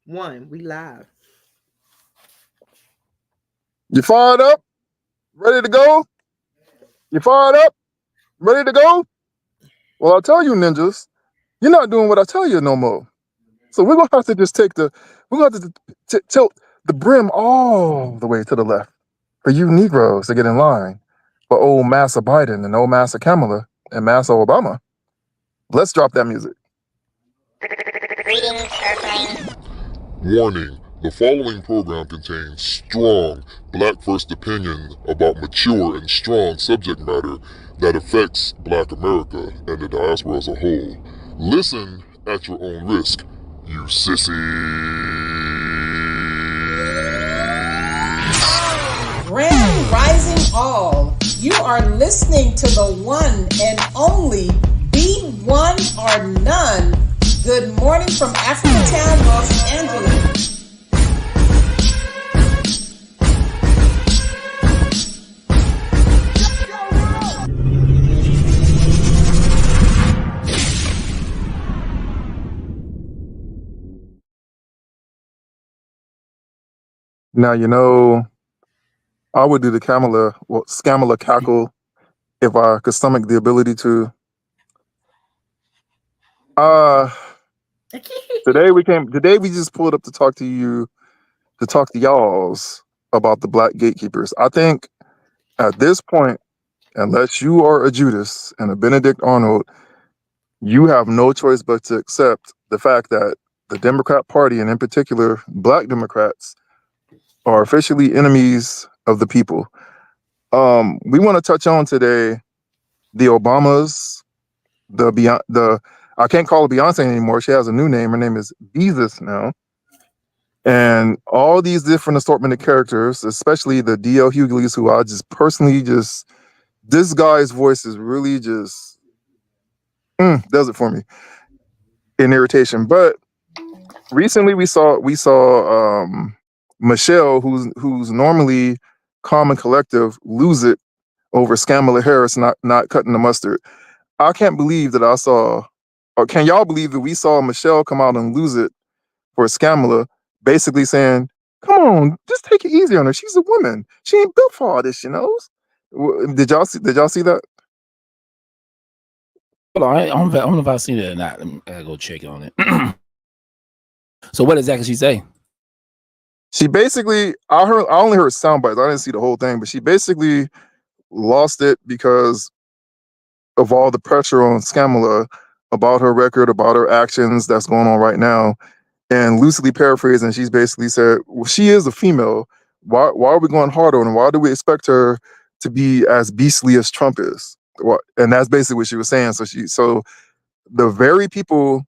One, we live. You fired up? Ready to go? You fired up? Ready to go? Well, I'll tell you, ninjas, you're not doing what I tell you no more. So we're gonna have to just we're gonna have to tilt the brim all the way to the left for you Negroes to get in line for old Massa Biden and old Massa Kamala and Massa Obama. Let's drop that music. Greetings, Earthlings. Warning, the following program contains strong black first opinions about mature and strong subject matter that affects Black America and the diaspora as a whole. Listen at your own risk, you sissies. Grand Rising All. You are listening to the one and only Be One or None. Good morning from Africatown, Los Angeles. Now, I would do the Scamala cackle if I could stomach the ability to. Today we just pulled up to talk to y'alls about the black gatekeepers. I think at this point, unless you are a Judas and a Benedict Arnold, you have no choice but to accept the fact that the Democrat Party, and in particular Black Democrats, are officially enemies of the people. We want to touch on today the Obamas, I can't call her Beyonce anymore. She has a new name. Her name is Beezus now. And all these different assortment of characters, especially the D.L. Hughley's, who I just personally this guy's voice is really just does it for me in irritation. But recently we saw Michelle, who's normally calm and collective, lose it over Skamala Harris not cutting the mustard. I can't believe that I saw, or can y'all believe that we saw Michelle come out and lose it for Skamala, basically saying, "Come on, just take it easy on her. She's a woman. She ain't built for all this, she knows." Did y'all see that? Hold on, I don't know if I've seen it or not. I gotta go check on it. So what exactly she say? She basically, I only heard sound bites. I didn't see the whole thing, but she basically lost it because of all the pressure on Skamala about her record, about her actions that's going on right now. And loosely paraphrasing, she's basically said, well, she is a female. Why are we going hard on her? Why do we expect her to be as beastly as Trump is? And that's basically what she was saying. So the very people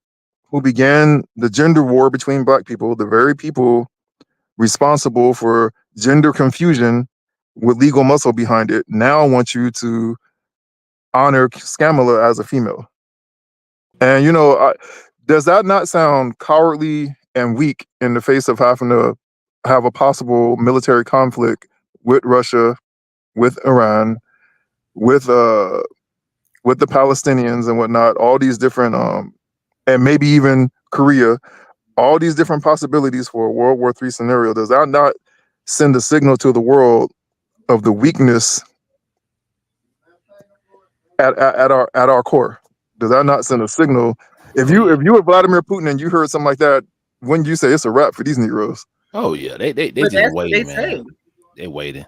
who began the gender war between Black people, the very people responsible for gender confusion with legal muscle behind it, now want you to honor Skamala as a female. And does that not sound cowardly and weak in the face of having to have a possible military conflict with Russia, with Iran, with the Palestinians and whatnot, all these different and maybe even Korea, all these different possibilities for a World War III scenario? Does that not send a signal to the world of the weakness at our core? Does that not send a signal? If you were Vladimir Putin and you heard something like that, wouldn't you say it's a wrap for these Negroes? Oh yeah, they just waiting, man. They waiting.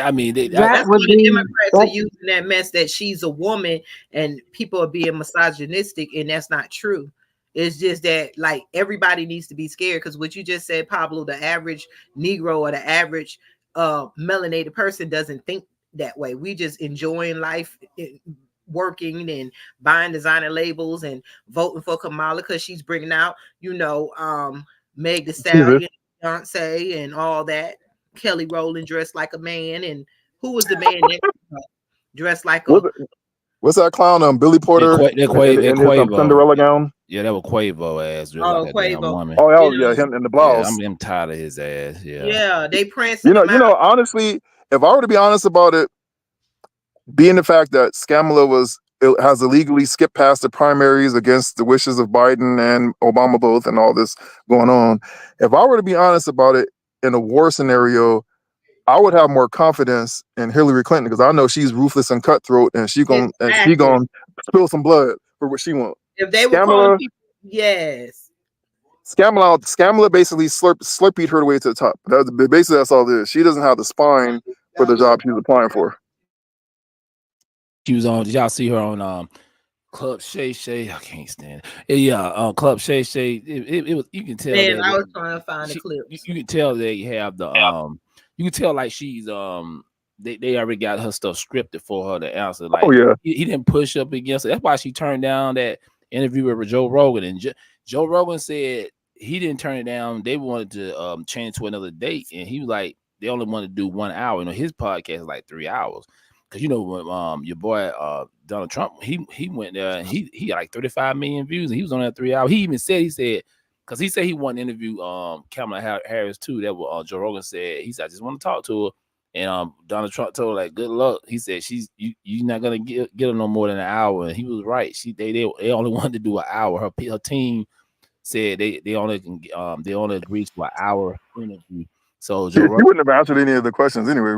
I mean, that's what the Democrats are using that mess that she's a woman and people are being misogynistic, and that's not true. It's just that like everybody needs to be scared because what you just said, Pablo, the average Negro or the average melanated person doesn't think that way. We just enjoying life, working and buying designer labels and voting for Kamala because she's bringing out, Meg Thee Stallion, Beyonce, and all that. Kelly Rowland dressed like a man, and who was the man next to her? Dressed like a what's that clown? Billy Porter in his Cinderella gown. Yeah, that was Quavo ass. Oh, Quavo. Oh yeah, him in the blouse. Yeah, I'm tired of his ass. Yeah, they prancing. Honestly, if I were to be honest about it, being the fact that Skamala was it has illegally skipped past the primaries against the wishes of Biden and Obama both, and all this going on. If I were to be honest about it, in a war scenario, I would have more confidence in Hillary Clinton because I know she's ruthless and cutthroat, and she gonna spill some blood for what she wants. If they were calling people, yes. Scamala basically slurpeed her way to the top. That's all it is. She doesn't have the spine for the job she's applying for. She was on. Did y'all see her on Club Shay Shay? I can't stand it. Yeah, Club Shay Shay. It was. You can tell. Man, I was trying to find the clip. You can tell they have the You can tell like she's They already got her stuff scripted for her to answer. Like, he didn't push up against it. That's why she turned down that interview with Joe Rogan. And Joe Rogan said he didn't turn it down. They wanted to change to another date, and he was like, they only wanted to do 1 hour. You know, his podcast is like 3 hours. Because you know when your boy Donald Trump, he went there and he got like 35 million views, and he was on that 3 hours. He said because he said he wanted to interview Kamala Harris too. That what Joe Rogan said. He said, I just want to talk to her. And Donald Trump told her, like, good luck. He said you're not gonna get her no more than an hour. And he was right. They only wanted to do an hour. Her team said they only agreed to an hour interview. So Joe Rogan, you wouldn't have answered any of the questions anyway.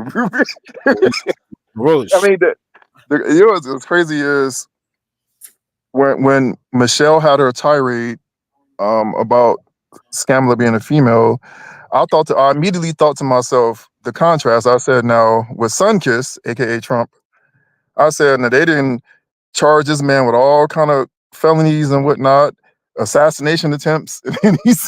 Roach. I mean, you know what's crazy is when Michelle had her tirade about Scamala being a female, I immediately thought to myself the contrast. I said, now with Sunkiss, aka Trump, I said, now they didn't charge this man with all kind of felonies and whatnot, assassination attempts, and he's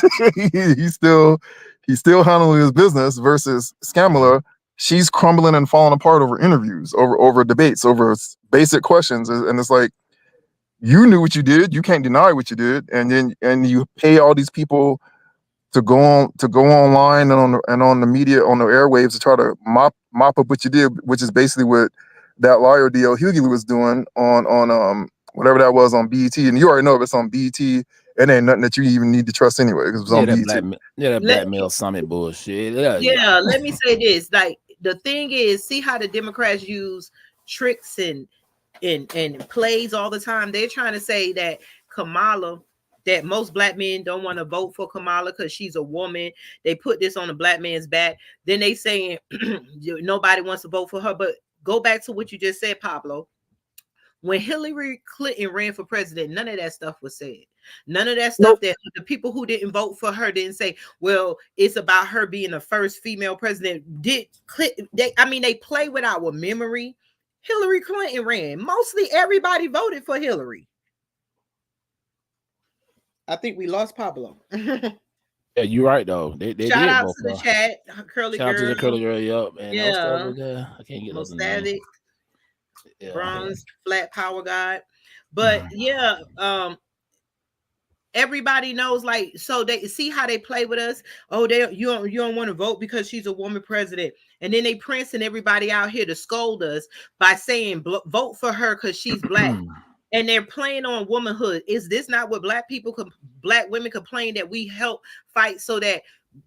still handling his business. Versus Scamala, she's crumbling and falling apart over interviews, over debates, over basic questions, and it's like, you knew what you did, you can't deny what you did, and you pay all these people to go online and on the media, on the airwaves, to try to mop up what you did, which is basically what that liar D.L. Hughley was doing on whatever that was on BET. And you already know if it's on BET, it ain't nothing that you even need to trust anyway, because it was on BET. That Black Male Summit bullshit. Yeah, let me say this. Like, the thing is, see how the Democrats use tricks and plays all the time. They're trying to say that Kamala, that most black men don't want to vote for Kamala because she's a woman. They put this on a black man's back. Then they saying nobody wants to vote for her. But go back to what you just said, Pablo. When Hillary Clinton ran for president, none of that stuff was said. None of that stuff that the people who didn't vote for her didn't say, well, it's about her being the first female president. They play with our memory. Hillary Clinton ran. Mostly everybody voted for Hillary. I think we lost Pablo. Yeah, you're right though. They shout did out to the chat, Curly Shout Girl. out to the Curly Girl, yup. And yeah, I can't get those Static, Bronze, Flat Power God. But yeah, everybody knows, like, so they see how they play with us. Oh, you don't want to vote because she's a woman president, and then they prancing everybody out here to scold us by saying vote for her because she's black. And they're playing on womanhood. Is this not what black women complain that we help fight? So that,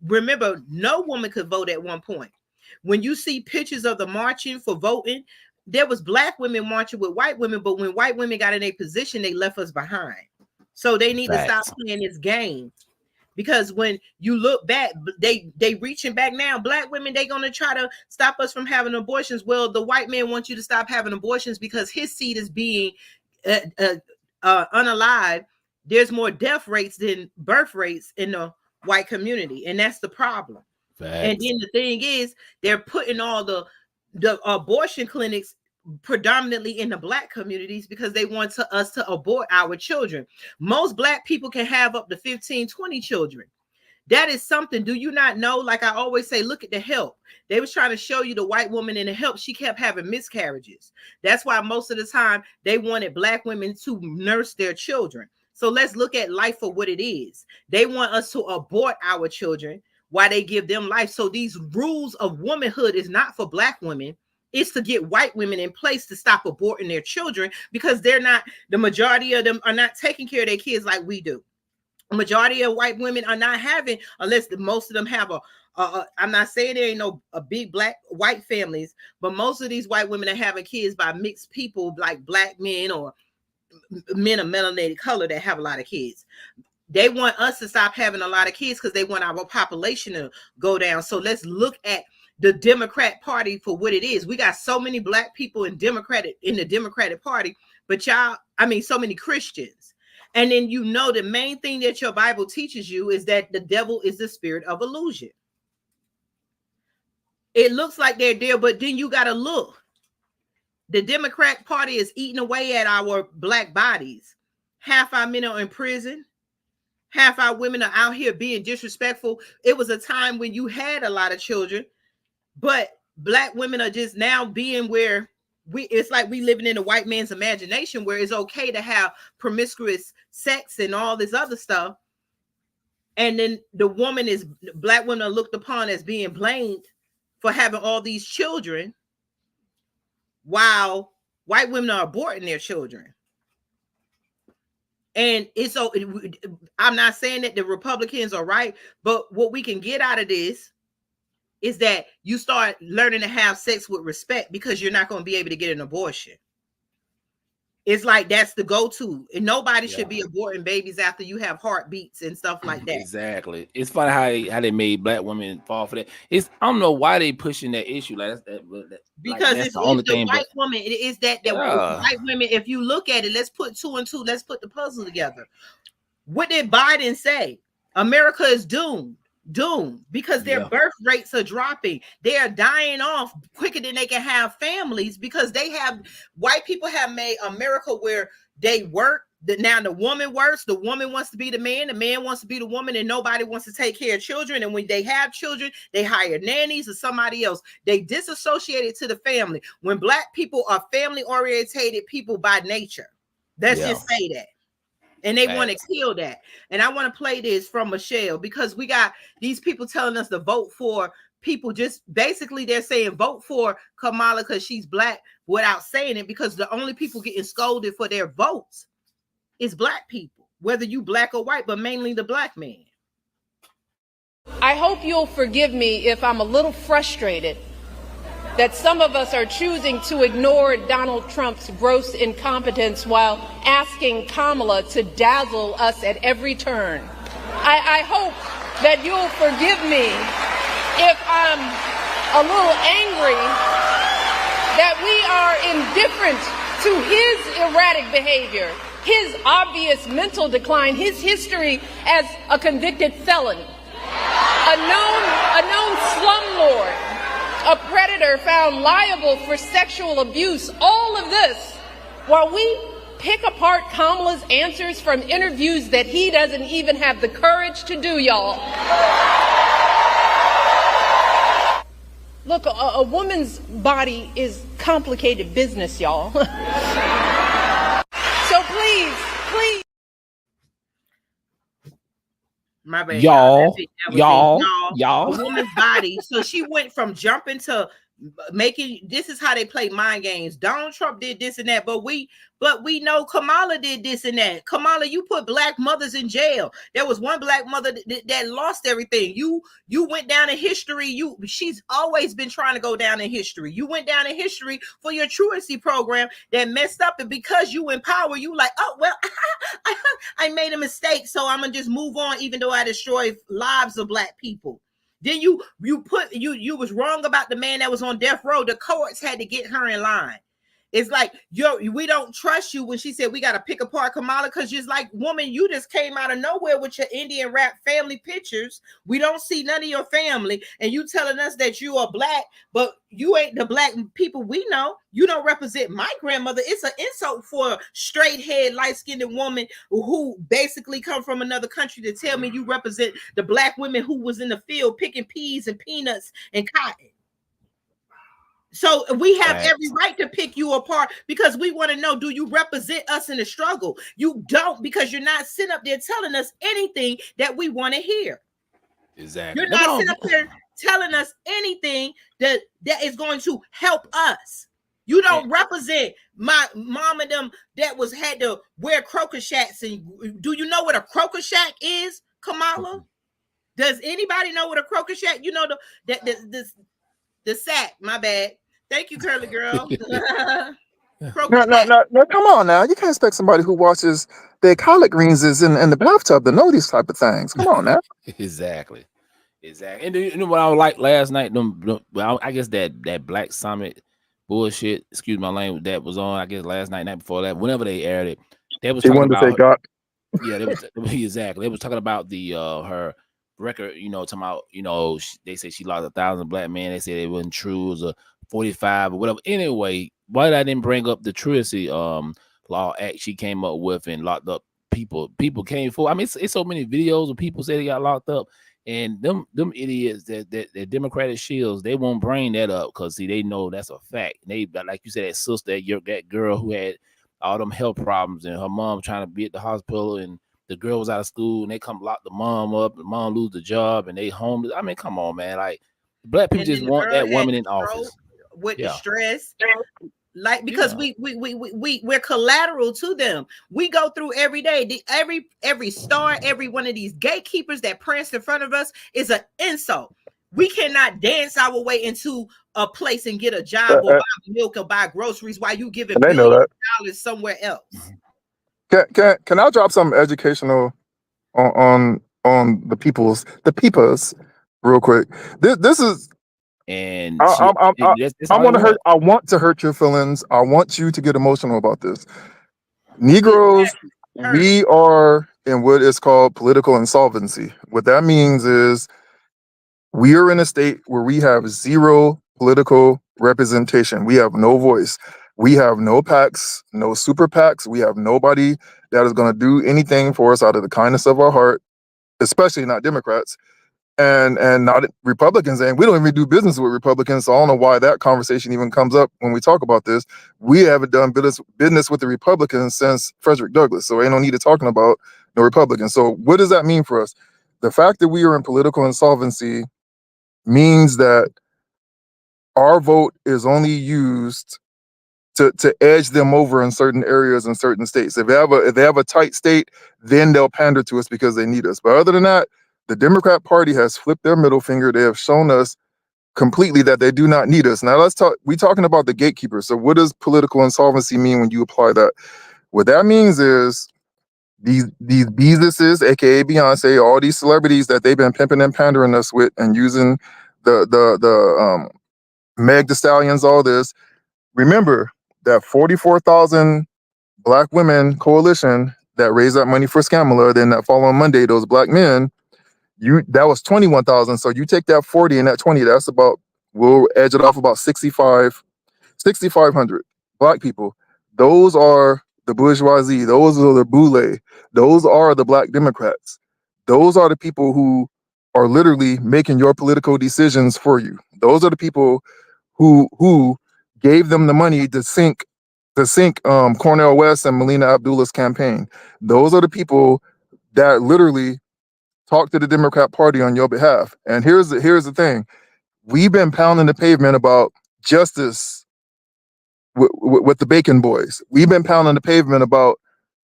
remember, no woman could vote at one point. When you see pictures of the marching for voting, there was black women marching with white women, but when white women got in a position, they left us behind. So they need to stop playing this game. Because when you look back, they reaching back now. Black women, they gonna try to stop us from having abortions. Well, the white man wants you to stop having abortions because his seed is being unalive. There's more death rates than birth rates in the white community, and that's the problem. And then the thing is, they're putting all the abortion clinics predominantly in the black communities because they want us to abort our children. Most black people can have up to 15, 20 children. That is something. Do you not know? Like I always say, look at the help. They was trying to show you the white woman in the help. She kept having miscarriages. That's why most of the time they wanted black women to nurse their children. So let's look at life for what it is. They want us to abort our children while they give them life. So these rules of womanhood is not for black women. It's to get white women in place to stop aborting their children because the majority of them are not taking care of their kids like we do. majority of white women are not having, unless most of them have I'm not saying there ain't no a big black white families, but most of these white women are having kids by mixed people, like black men or men of melanated color that have a lot of kids. They want us to stop having a lot of kids because they want our population to go down. So let's look at the Democrat Party for what it is. We got so many black people in the Democratic Party, but so many Christians. And then the main thing that your Bible teaches you is that the devil is the spirit of illusion. It looks like they're there, but then you got to look. The Democrat Party is eating away at our black bodies. Half our men are in prison. Half our women are out here being disrespectful. It was a time when you had a lot of children, but black women are just now being where it's like we living in a white man's imagination where it's okay to have promiscuous sex and all this other stuff. And then black women are looked upon as being blamed for having all these children, while white women are aborting their children. And I'm not saying that the Republicans are right, but what we can get out of this is that you start learning to have sex with respect, because you're not going to be able to get an abortion. It's like that's the go-to, and nobody should be aborting babies after you have heartbeats and stuff like that. Exactly. It's funny how they made black women fall for that. I don't know why they pushing that issue because it's the only thing. White woman, it is that white women. If you look at it, let's put two and two. Let's put the puzzle together. What did Biden say? America is doomed. Because their birth rates are dropping. They are dying off quicker than they can have families, because white people have made America where they work. Now the woman works, the woman wants to be the man wants to be the woman, and nobody wants to take care of children. And when they have children, they hire nannies or somebody else. They disassociate it to the family. When black people are family orientated people by nature, let's just say that. And they want to kill that. And I want to play this from Michelle, because we got these people telling us to vote for people. Just basically they're saying vote for Kamala because she's black, without saying it, because the only people getting scolded for their votes is black people, whether you black or white, but mainly the black man. I hope you'll forgive me if I'm a little frustrated that some of us are choosing to ignore Donald Trump's gross incompetence while asking Kamala to dazzle us at every turn. I hope that you'll forgive me if I'm a little angry that we are indifferent to his erratic behavior, his obvious mental decline, his history as a convicted felon, a known slumlord, a predator found liable for sexual abuse. All of this while we pick apart Kamala's answers from interviews that he doesn't even have the courage to do, y'all. Look, a woman's body is complicated business, y'all. So please. My bad. Y'all. A woman's body. So she went from jumping to making. This is how they play mind games. Donald Trump did this and that, but we know Kamala did this and that. Kamala, you put black mothers in jail. There was one black mother that lost everything. You went down in history. She's always been trying to go down in history. You went down in history for your truancy program that messed up, and because you in power, you like, oh well, I made a mistake, so I'm gonna just move on, even though I destroyed lives of black people. Then you was wrong about the man that was on death row. The courts had to get her in line. It's like, we don't trust you when she said we got to pick apart Kamala, because just like, woman, you just came out of nowhere with your Indian rap family pictures. We don't see none of your family, and you telling us that you are black, but you ain't the black people we know. You don't represent my grandmother. It's an insult for a straight-head, light-skinned woman who basically come from another country to tell me you represent the black women who was in the field picking peas and peanuts and cotton. So we have every right to pick you apart, because we want to know, do you represent us in the struggle? You don't, because you're not sitting up there telling us anything that we want to hear. Exactly. You're not sitting up there telling us anything that is going to help us. You don't represent my mom and them that had to wear croaker shacks. And do you know what a croaker shack is, Kamala? Does anybody know what a croaker shack? You know the sack. My bad. Thank you, curly girl. No, come on now. You can't expect somebody who watches their collard greens in the bathtub to know these type of things. Come on now. Exactly. And you know what I was like last night? I guess that Black Summit bullshit, excuse my language, that was on, I guess, last night before that, whenever they aired it, they was talking about, yeah, they was exactly. They was talking about the her record, talking about, they say she lost 1,000 black men. They said it wasn't true. It was a 45 or whatever. Anyway, why did I didn't bring up the truancy law act she came up with and locked up people? People came forward. I mean, it's so many videos of people say they got locked up. And them idiots that Democratic shields, they won't bring that up because see, they know that's a fact. They, like you said, that sister, that girl who had all them health problems and her mom trying to be at the hospital, and the girl was out of school, and they come lock the mom up, the mom lose the job, and they homeless. I mean, come on, man. Like, black people just want that woman in office with the stress. Like, because we're collateral to them. We go through every day. Every star, every one of these gatekeepers that prance in front of us is an insult. We cannot dance our way into a place and get a job or buy milk or buy groceries while you giving billions of dollars somewhere else. Can I drop something educational on the peoples real quick? This is. And I want to hurt your feelings. I want you to get emotional about this. Negroes, we are in what is called political insolvency. What that means is we are in a state where we have zero political representation. We have no voice. We have no PACs, no super PACs. We have nobody that is going to do anything for us out of the kindness of our heart, especially not Democrats. And not Republicans, and we don't even do business with Republicans, so I don't know why that conversation even comes up when we talk about this. We haven't done business with the Republicans since Frederick Douglass, so ain't no need of talking about no Republicans. So what does that mean for us? The fact that we are in political insolvency means that our vote is only used to edge them over in certain areas in certain states. If they have a tight state, then they'll pander to us because they need us. But other than that, the Democrat Party has flipped their middle finger. They have shown us completely that they do not need us. Now let's talk. We're talking about the gatekeepers. So what does political insolvency mean when you apply that? What that means is these businesses, aka Beyonce, all these celebrities that they've been pimping and pandering us with and using the Meg Thee Stallions, all this. Remember that 44,000 Black women coalition that raised that money for Scamala. Then that following Monday, those black men. That was 21,000. So you take that 40 and that 20, that's about, we'll edge it off about 6,500 Black people. Those are the bourgeoisie. Those are the boule. Those are the Black Democrats. Those are the people who are literally making your political decisions for you. Those are the people who gave them the money to sink Cornel West and Melina Abdullah's campaign. Those are the people that literally talk to the Democrat Party on your behalf. And here's the thing. We've been pounding the pavement about justice with the Bacon Boys. We've been pounding the pavement about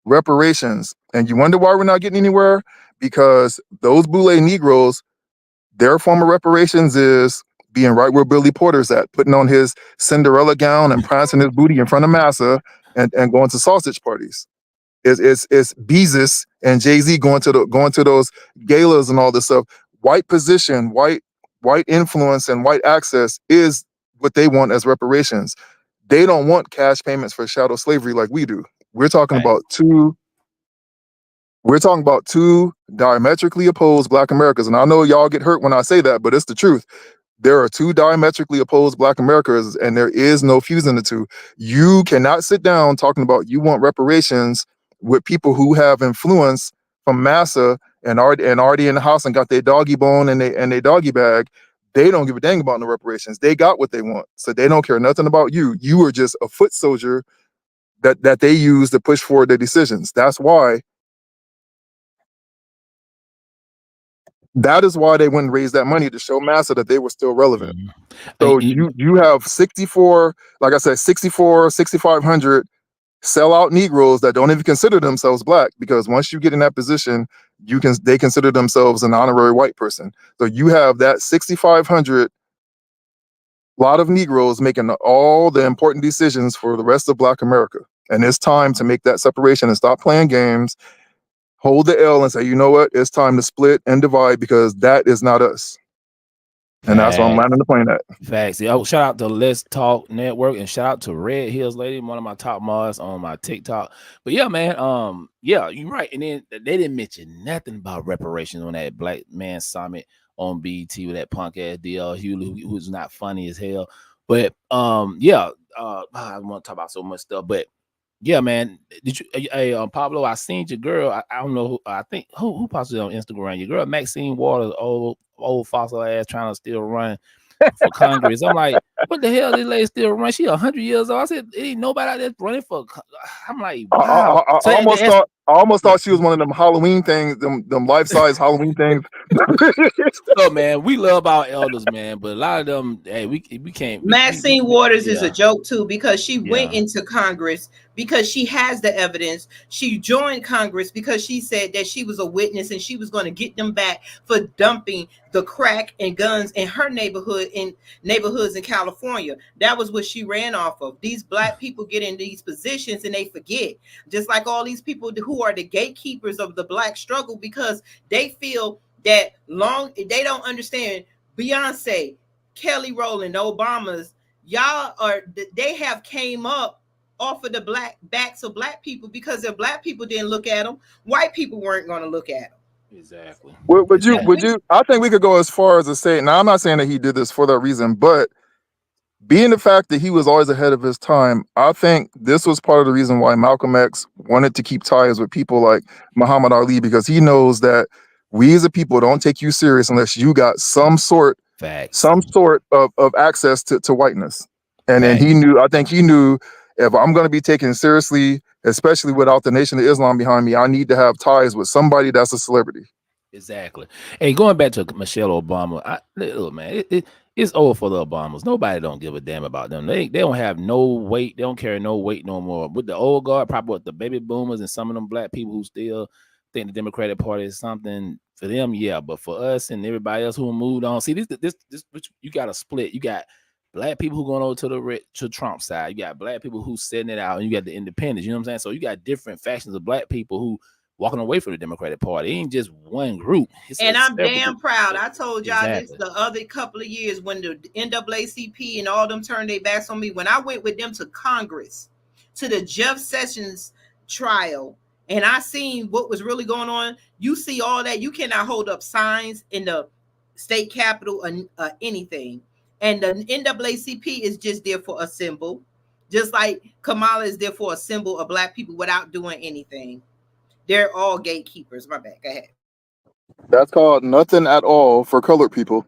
reparations. And you wonder why we're not getting anywhere? Because those Boule Negroes, their form of reparations is being right where Billy Porter's at, putting on his Cinderella gown and prancing his booty in front of Massa and going to sausage parties. It's Beezus and Jay-Z going to those galas and all this stuff. White position, white influence, and white access is what they want as reparations. They don't want cash payments for chattel slavery like we do. We're talking about two diametrically opposed Black Americas. And I know y'all get hurt when I say that, but it's the truth. There are two diametrically opposed Black Americas, and there is no fusing the two. You cannot sit down talking about you want reparations with people who have influence from Massa and already in the house and got their doggy bone and they doggy bag. They don't give a dang about no reparations. They got what they want, so they don't care nothing about you. You are just a foot soldier that they use to push forward their decisions. That's why That is why they wouldn't raise that money, to show Massa that they were still relevant. So you have 64, like I said, 6,500 sellout Negroes that don't even consider themselves black, because once you get in that position, they consider themselves an honorary white person. So you have that 6,500 lot of Negroes making all the important decisions for the rest of Black America. And it's time to make that separation and stop playing games, hold the L and say, you know what, it's time to split and divide, because that is not us. And that's why I'm landing the plane at. Facts. Yeah, shout out to Let's Talk Network, and shout out to Red Hills Lady, one of my top mods on my TikTok. But yeah, man, yeah, you're right. And then they didn't mention nothing about reparations on that Black Man Summit on BET with that punk ass DL Hughley, who's not funny as hell. But yeah, I want to talk about so much stuff, but yeah, man. Did you, hey, Pablo? I seen your girl. I don't know. I think who posted it on Instagram. Your girl Maxine Waters, old fossil ass, trying to still run for Congress. I'm like, what the hell? This lady still run? She 100 years old. I said, ain't nobody out there running for. I'm like, wow. I almost thought she was one of them Halloween things, them life-size Halloween things. So, man, we love our elders, man, but a lot of them, hey, we can't. Maxine Waters is a joke too, because she went into Congress because she has the evidence. She joined Congress because she said that she was a witness and she was going to get them back for dumping the crack and guns in her neighborhoods in California. That was what she ran off of. These Black people get in these positions and they forget, just like all these people who are the gatekeepers of the Black struggle, because they feel that they don't understand. Beyonce, Kelly Rowland, the Obamas, they have came up off of the backs of Black people, because if Black people didn't look at them, white people weren't going to look at them. Exactly. Would you? I think we could go as far as to say. Now, I'm not saying that he did this for that reason, but being the fact that he was always ahead of his time, I think this was part of the reason why Malcolm X wanted to keep ties with people like Muhammad Ali, because he knows that we as a people don't take you serious unless you got some sort of access to whiteness. And then I think he knew, if I'm going to be taken seriously, especially without the Nation of Islam behind me, I need to have ties with somebody that's a celebrity. Exactly. Hey, going back to Michelle Obama, look, man, it's over for the Obamas. Nobody don't give a damn about them. They don't have no weight. They don't carry no weight no more. With the old guard, probably with the baby boomers and some of them Black people who still think the Democratic Party is something for them, yeah. But for us and everybody else who moved on, see this you got to split. You got Black people who going over to Trump side. You got Black people who setting it out, and you got the independents. You know what I'm saying? So you got different factions of Black people who walking away from the Democratic Party. It ain't just one group. And I'm damn proud. I told y'all this the other couple of years when the NAACP and all them turned their backs on me. When I went with them to Congress, to the Jeff Sessions trial, and I seen what was really going on. You see all that. You cannot hold up signs in the state capitol or anything. And the NAACP is just there for a symbol, just like Kamala is there for a symbol of Black people without doing anything. They're all gatekeepers. My bad. Go ahead. That's called nothing at all for colored people.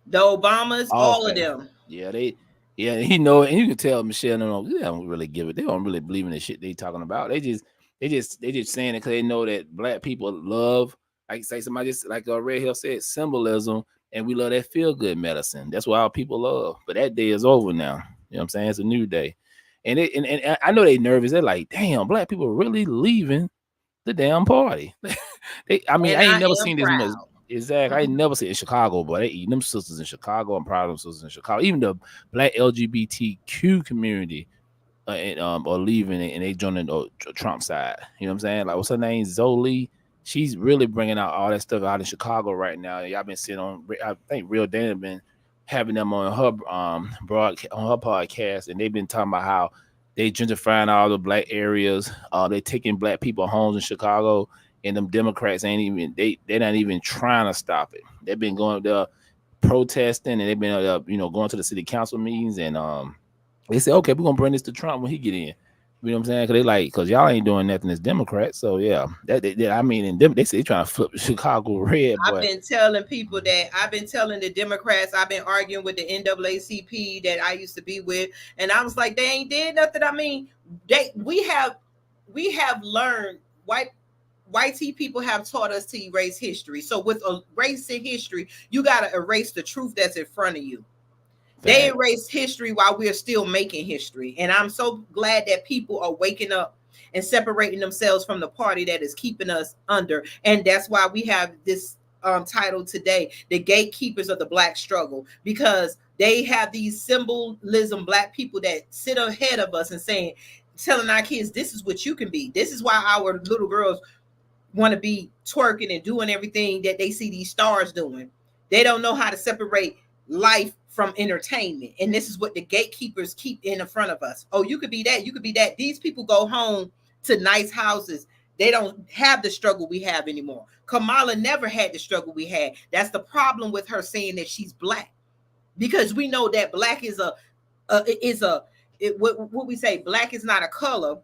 The Obamas, all of them. Yeah, he know it. And you can tell Michelle, they don't really give it. They don't really believe in the shit they talking about. They just saying it because they know that Black people love, like say somebody just like Red Hill said, symbolism, and we love that feel good medicine. That's what our people love. But that day is over now. You know what I'm saying? It's a new day. And I know they nervous. They're like, damn, Black people really leaving the damn party. I ain't never seen this much. Exactly. I ain't never seen it in Chicago, but they eating them sisters in Chicago. I'm proud of them sisters in Chicago. Even the Black LGBTQ community are leaving and they joining the Trump side. You know what I'm saying? Like, what's her name? Zoe. She's really bringing out all that stuff out in Chicago right now. Y'all been sitting on, I think Real Dana been having them on her podcast, and they've been talking about how they gentrifying all the Black areas. They taking Black people homes in Chicago, and them Democrats they're not even trying to stop it. They've been going there protesting, and they've been going to the city council meetings, and they said, okay, we're gonna bring this to Trump when he get in. You know what I'm saying? Because y'all ain't doing nothing as Democrats. So yeah, they say they trying to flip Chicago red. I've been telling people that. I've been telling the Democrats. I've been arguing with the NAACP that I used to be with, and I was like, they ain't did nothing. I mean, we have learned white people have taught us to erase history. So with erasing history, you got to erase the truth that's in front of you. They erased history while we're still making history. And I'm so glad that people are waking up and separating themselves from the party that is keeping us under. And that's why we have this title today, The Gatekeepers of the Black Struggle, because they have these symbolism, Black people that sit ahead of us and saying, telling our kids, this is what you can be. This is why our little girls want to be twerking and doing everything that they see these stars doing. They don't know how to separate life from entertainment. And this is what the gatekeepers keep in the front of us. Oh, you could be that. You could be that. These people go home to nice houses. They don't have the struggle we have anymore. Kamala never had the struggle we had. That's the problem with her saying that she's Black, because we know that Black is what we say, Black is not a color,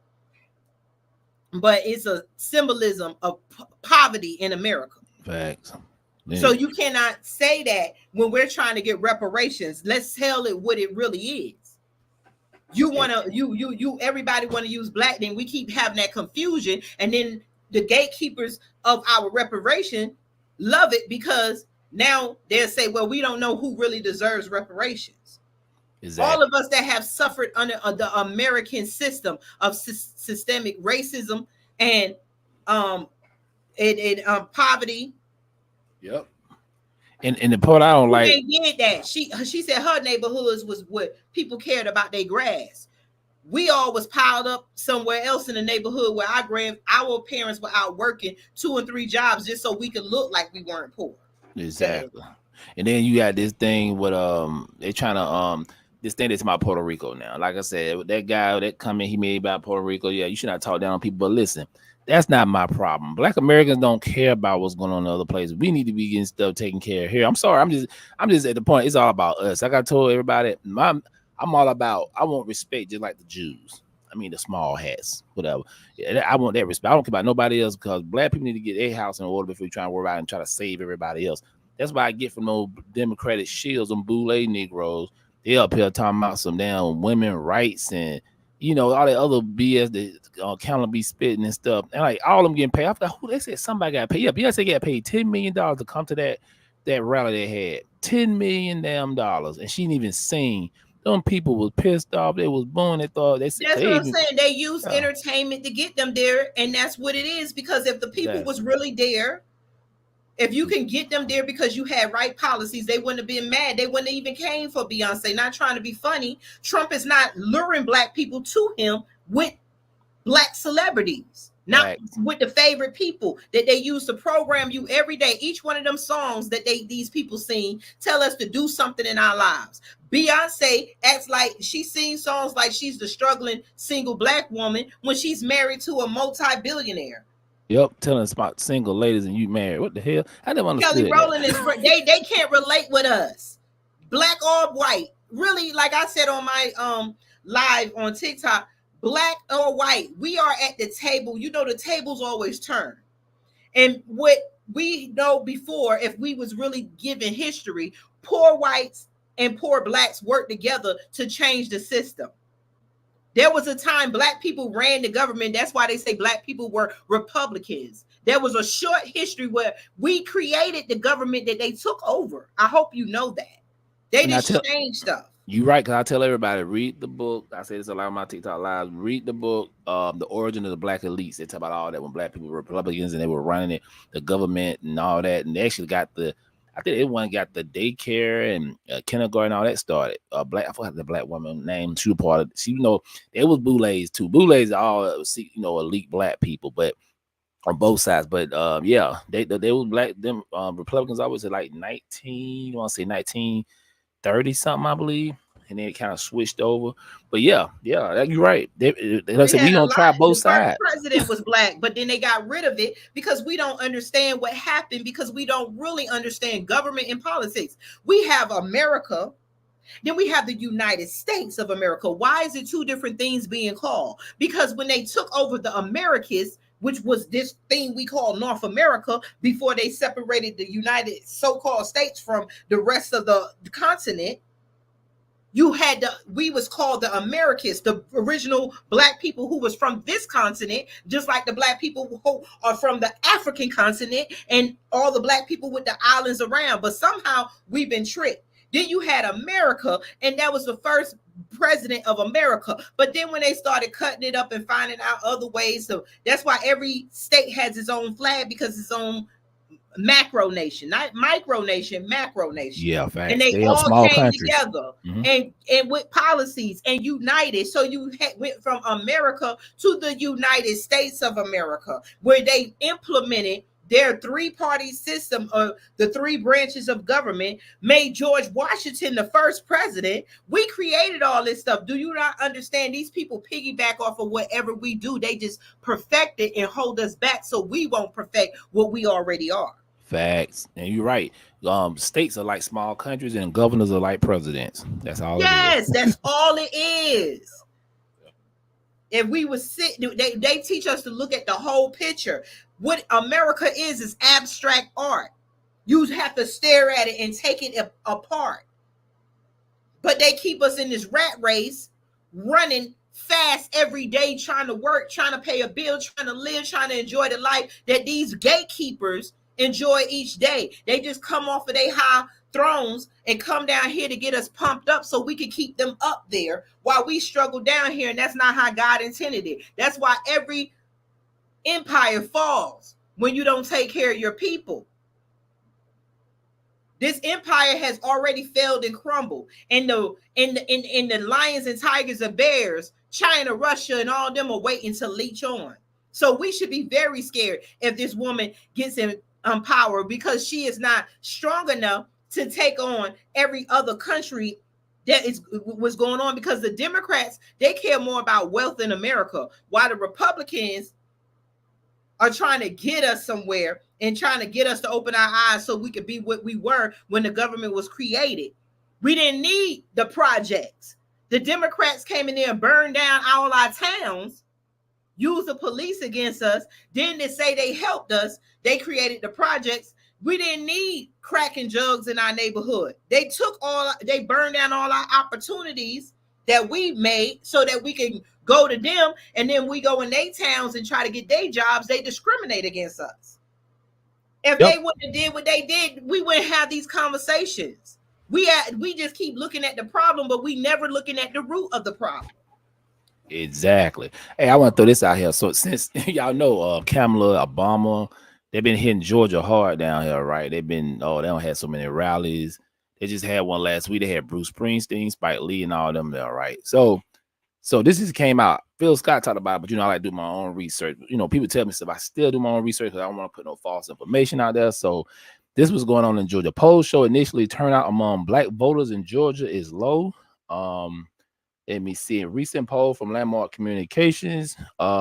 but it's a symbolism of poverty in America. Facts. So you cannot say that when we're trying to get reparations. Let's tell it what it really is. You want to, everybody want to use Black, then we keep having that confusion. And then the gatekeepers of our reparation love it, because now they'll say, well, we don't know who really deserves reparations. Exactly. All of us that have suffered under the American system of systemic racism and poverty. Yep. And the part I don't like, they did that. She said her neighborhoods was what people cared about, their grass. We all was piled up somewhere else in the neighborhood where our parents were out working 2 and 3 jobs just so we could look like we weren't poor. Exactly. And then you got this thing with they trying to this thing that's about Puerto Rico now. Like I said, that guy that comment he made about Puerto Rico, yeah, you should not talk down on people, but listen, that's not my problem. Black Americans don't care about what's going on in other places. We need to be getting stuff taken care of here. I'm sorry. I'm just at the point. It's all about us. Like I told everybody, I'm all about, I want respect just like the Jews. I mean, the small hats, whatever. Yeah, I want that respect. I don't care about nobody else, because Black people need to get their house in order before we try to worry about it and try to save everybody else. That's why I get from those Democratic shields and boule Negroes. They up here talking about some damn women rights and, you know, all that other BS that Counter be spitting and stuff. And like all of them getting paid. I thought, they said somebody got paid. Yeah, Beyonce got paid $10 million to come to that rally they had. $10 million damn dollars. And she didn't even sing. Them people was pissed off. They was booing. They thought they said. That's what I'm saying. They use entertainment to get them there. And that's what it is. Because if the people was really there, if you can get them there because you had right policies, they wouldn't have been mad. They wouldn't have even came for Beyonce. Not trying to be funny. Trump is not luring Black people to him with Black celebrities, not with the favorite people that they use to program you every day. Each one of them songs that these people sing tell us to do something in our lives. Beyonce acts like she sings songs like she's the struggling single Black woman when she's married to a multi-billionaire. Yep, telling us about single ladies and you married. What the hell? I never understood. Kelly Rowland is they can't relate with us, Black or white. Really, like I said on my live on TikTok, Black or white, we are at the table. You know, the tables always turn. And what we know before, if we was really given history, poor whites and poor Blacks worked together to change the system. There was a time Black people ran the government. That's why they say Black people were Republicans. There was a short history where we created the government that they took over. I hope you know that. They just changed stuff. You're right, because I tell everybody, read the book. I say this a lot on my TikTok lives. Read the book, The Origin of the Black Elites. They talk about all that when Black people were Republicans and they were running it, the government and all that. And they actually got I think everyone got the daycare and kindergarten, all that started. I forgot the Black woman name. She was part of. She, there was Boulets too. Boulets are all elite Black people, but on both sides. But yeah, they was Black. Them Republicans always said like 1930 something, I believe, and then it kind of switched over. But yeah, you're right. Like I said, we gonna try both sides. The president was Black, but then they got rid of it because we don't understand what happened, because we don't really understand government and politics. We have America, then we have the United States of America. Why is it two different things being called? Because when they took over the Americas, which was this thing we call North America, before they separated the United so-called States from the rest of the continent, we was called the Americans, the original black people who was from this continent, just like the black people who are from the African continent and all the black people with the islands around. But somehow we've been tricked. Then you had America, and that was the first president of America. But then when they started cutting it up and finding out other ways, so that's why every state has its own flag, because it's own macro nation, not micro nation, macro nation. Yeah, facts. And they all came together and with policies and united. So you went from America to the United States of America, where they implemented their three-party system of the three branches of government, made George Washington the first president. We created all this stuff. Do you not understand? These people piggyback off of whatever we do. They just perfect it and hold us back so we won't perfect what we already are. Facts. And you're right. States are like small countries and governors are like presidents. That's all. Yes, that's all it is. If we would sit, they teach us to look at the whole picture. What America is abstract art. You have to stare at it and take it apart. But they keep us in this rat race, running fast every day, trying to work, trying to pay a bill, trying to live, trying to enjoy the life that these gatekeepers enjoy each day. They just come off of their high thrones and come down here to get us pumped up so we can keep them up there while we struggle down here. And that's not how God intended it. That's why every empire falls when you don't take care of your people. This empire has already failed and crumbled. And the lions and tigers and bears, China, Russia, and all them are waiting to leech on. So we should be very scared if this woman gets in power, because she is not strong enough to take on every other country that is what's going on, because the Democrats, they care more about wealth in America, while the Republicans are trying to get us somewhere and trying to get us to open our eyes so we could be what we were when the government was created. We didn't need the projects. The Democrats came in there and burned down all our towns, used the police against us. Then they say they helped us. They created the projects. We didn't need crack and jugs in our neighborhood. They burned down all our opportunities that we made so that we can go to them, and then we go in their towns and try to get their jobs. They discriminate against us. If they wouldn't have did what they did, we wouldn't have these conversations. We just keep looking at the problem, but we never looking at the root of the problem. Exactly. Hey, I want to throw this out here. So since y'all know Kamala, Obama, they've been hitting Georgia hard down here, right? They don't have so many rallies. They just had one last week. They had Bruce Springsteen, Spike Lee, and all them there, right? So this just came out. Phil Scott talked about it, but I like to do my own research. People tell me stuff. I still do my own research because I don't want to put no false information out there. So this was going on in Georgia. Polls show initially turnout among black voters in Georgia is low. Let me see. A recent poll from Landmark Communications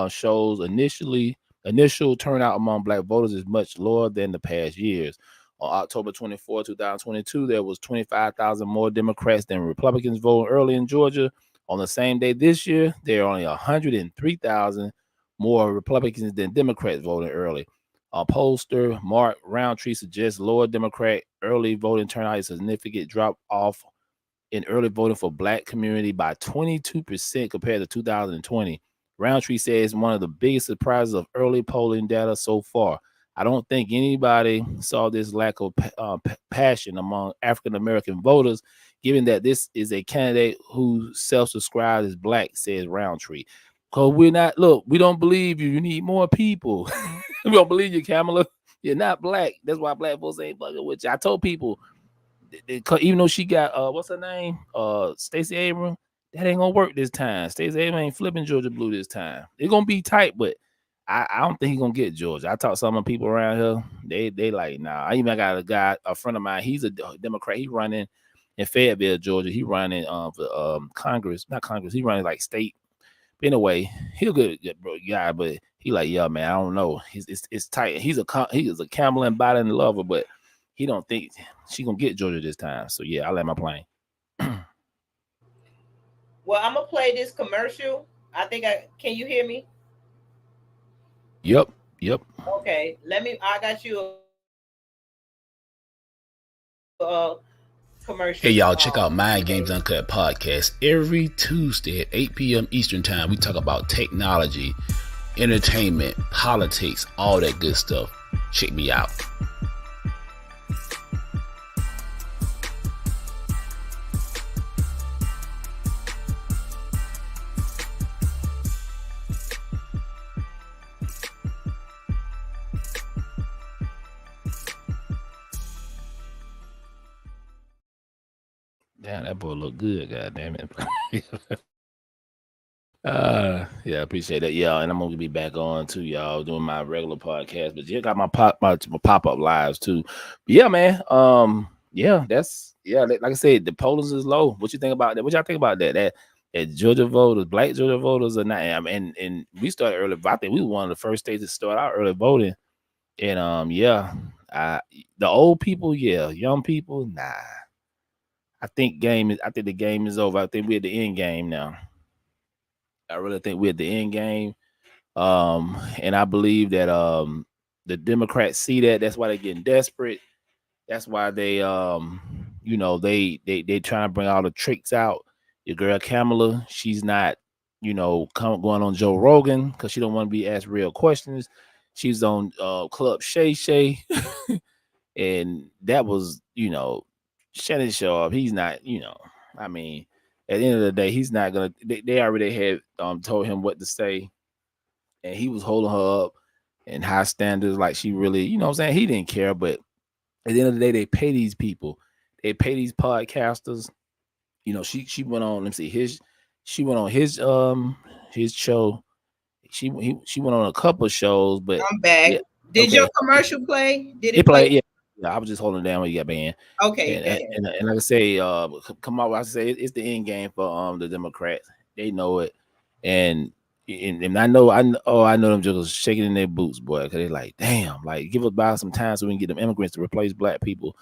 shows initial turnout among black voters is much lower than the past years. On October 24, 2022, there was 25,000 more Democrats than Republicans voting early in Georgia. On the same day this year, there are only 103,000 more Republicans than Democrats voting early. Pollster Mark Roundtree suggests lower Democrat early voting turnout is a significant drop off in early voting for black community by 22% compared to 2020. Roundtree says one of the biggest surprises of early polling data so far. I don't think anybody saw this lack of passion among African-American voters, given that this is a candidate who self-describes as black, says Roundtree. Because we don't believe you. You need more people. We don't believe you, Kamala. You're not black. That's why black folks ain't fucking with you. I told people, even though she got, what's her name? Stacey Abrams, that ain't going to work this time. Stacey Abrams ain't flipping Georgia blue this time. It's going to be tight, but I don't think he's gonna get Georgia. I talked to some of the people around here. They like, nah. I even got a friend of mine. He's a Democrat. He running in Fayetteville, Georgia. He running for Congress, not Congress. He running like state. But anyway, he's a good guy, but he like, yeah, man, I don't know. It's tight. He is a Kamala and Biden lover, but he don't think she gonna get Georgia this time. So yeah, I let my plane. Well, I'm gonna play this commercial. Can you hear me? Yep. Okay, I got you a commercial. Hey y'all, check out Mind Games Uncut podcast every Tuesday at 8 p.m. Eastern time. We talk about technology, entertainment, politics, all that good stuff. Check me out. Damn, that boy look good, god damn it. Yeah, appreciate that. Yeah, and I'm gonna be back on too, y'all, doing my regular podcast. But yeah, got my pop-up lives too. But yeah, man. Yeah, like I said, the polls is low. What you think about that? What y'all think about that? That Georgia voters, black Georgia voters are not, and we started early. I think we were one of the first states to start out early voting. And the old people, young people, nah. I think the game is over. I think we're at the end game now. I really think we're at the end game. And I believe that the Democrats see that. That's why they're getting desperate. That's why they they trying to bring all the tricks out. Your girl Kamala, she's not, going on Joe Rogan because she don't want to be asked real questions. She's on Club Shay Shay. And that was, Shannon Sharp, he's not, at the end of the day, he's not gonna. They already had told him what to say, and he was holding her up in high standards, like she really, He didn't care. But at the end of the day, they pay these people, they pay these podcasters. She went on. Let me see, she went on his show. She went on a couple of shows, but I'm back. Yeah, did your commercial play? Did it play? Yeah. I was just holding down when you got banned. Okay. And like I say, come on, I say it's the end game for the Democrats. They know it, and I know them just shaking in their boots, boy, because they're like, damn, like give us by some time so we can get them immigrants to replace black people.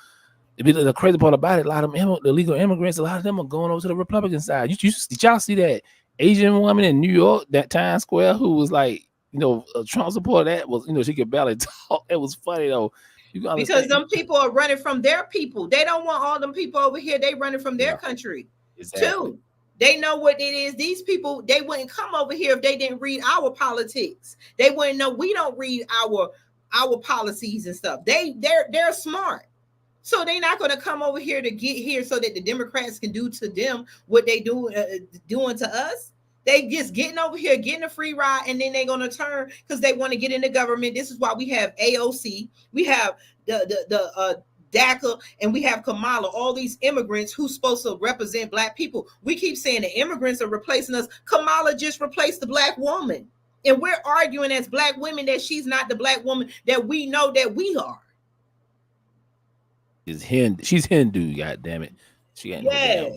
The crazy part about it, a lot of them illegal immigrants, a lot of them are going over to the Republican side. Did y'all see that Asian woman in New York, that Times Square, who was like, a Trump supporter? That was, she could barely talk. It was funny though. Because them people are running from their people. They don't want all them people over here. They running from their country too. They know what it is. These people, they wouldn't come over here if they didn't read our politics. They wouldn't know we don't read our policies and stuff. They're smart. So they're not going to come over here to get here so that the Democrats can do to them what they do doing to us. They just getting over here, getting a free ride, and then they're going to turn because they want to get in the government. This is why we have AOC, we have the DACA, and we have Kamala, all these immigrants who's supposed to represent black people. We keep saying the immigrants are replacing us. Kamala just replaced the black woman. And we're arguing as black women that she's not the black woman that we know that we are. She's Hindu, god damn it. She ain't no damn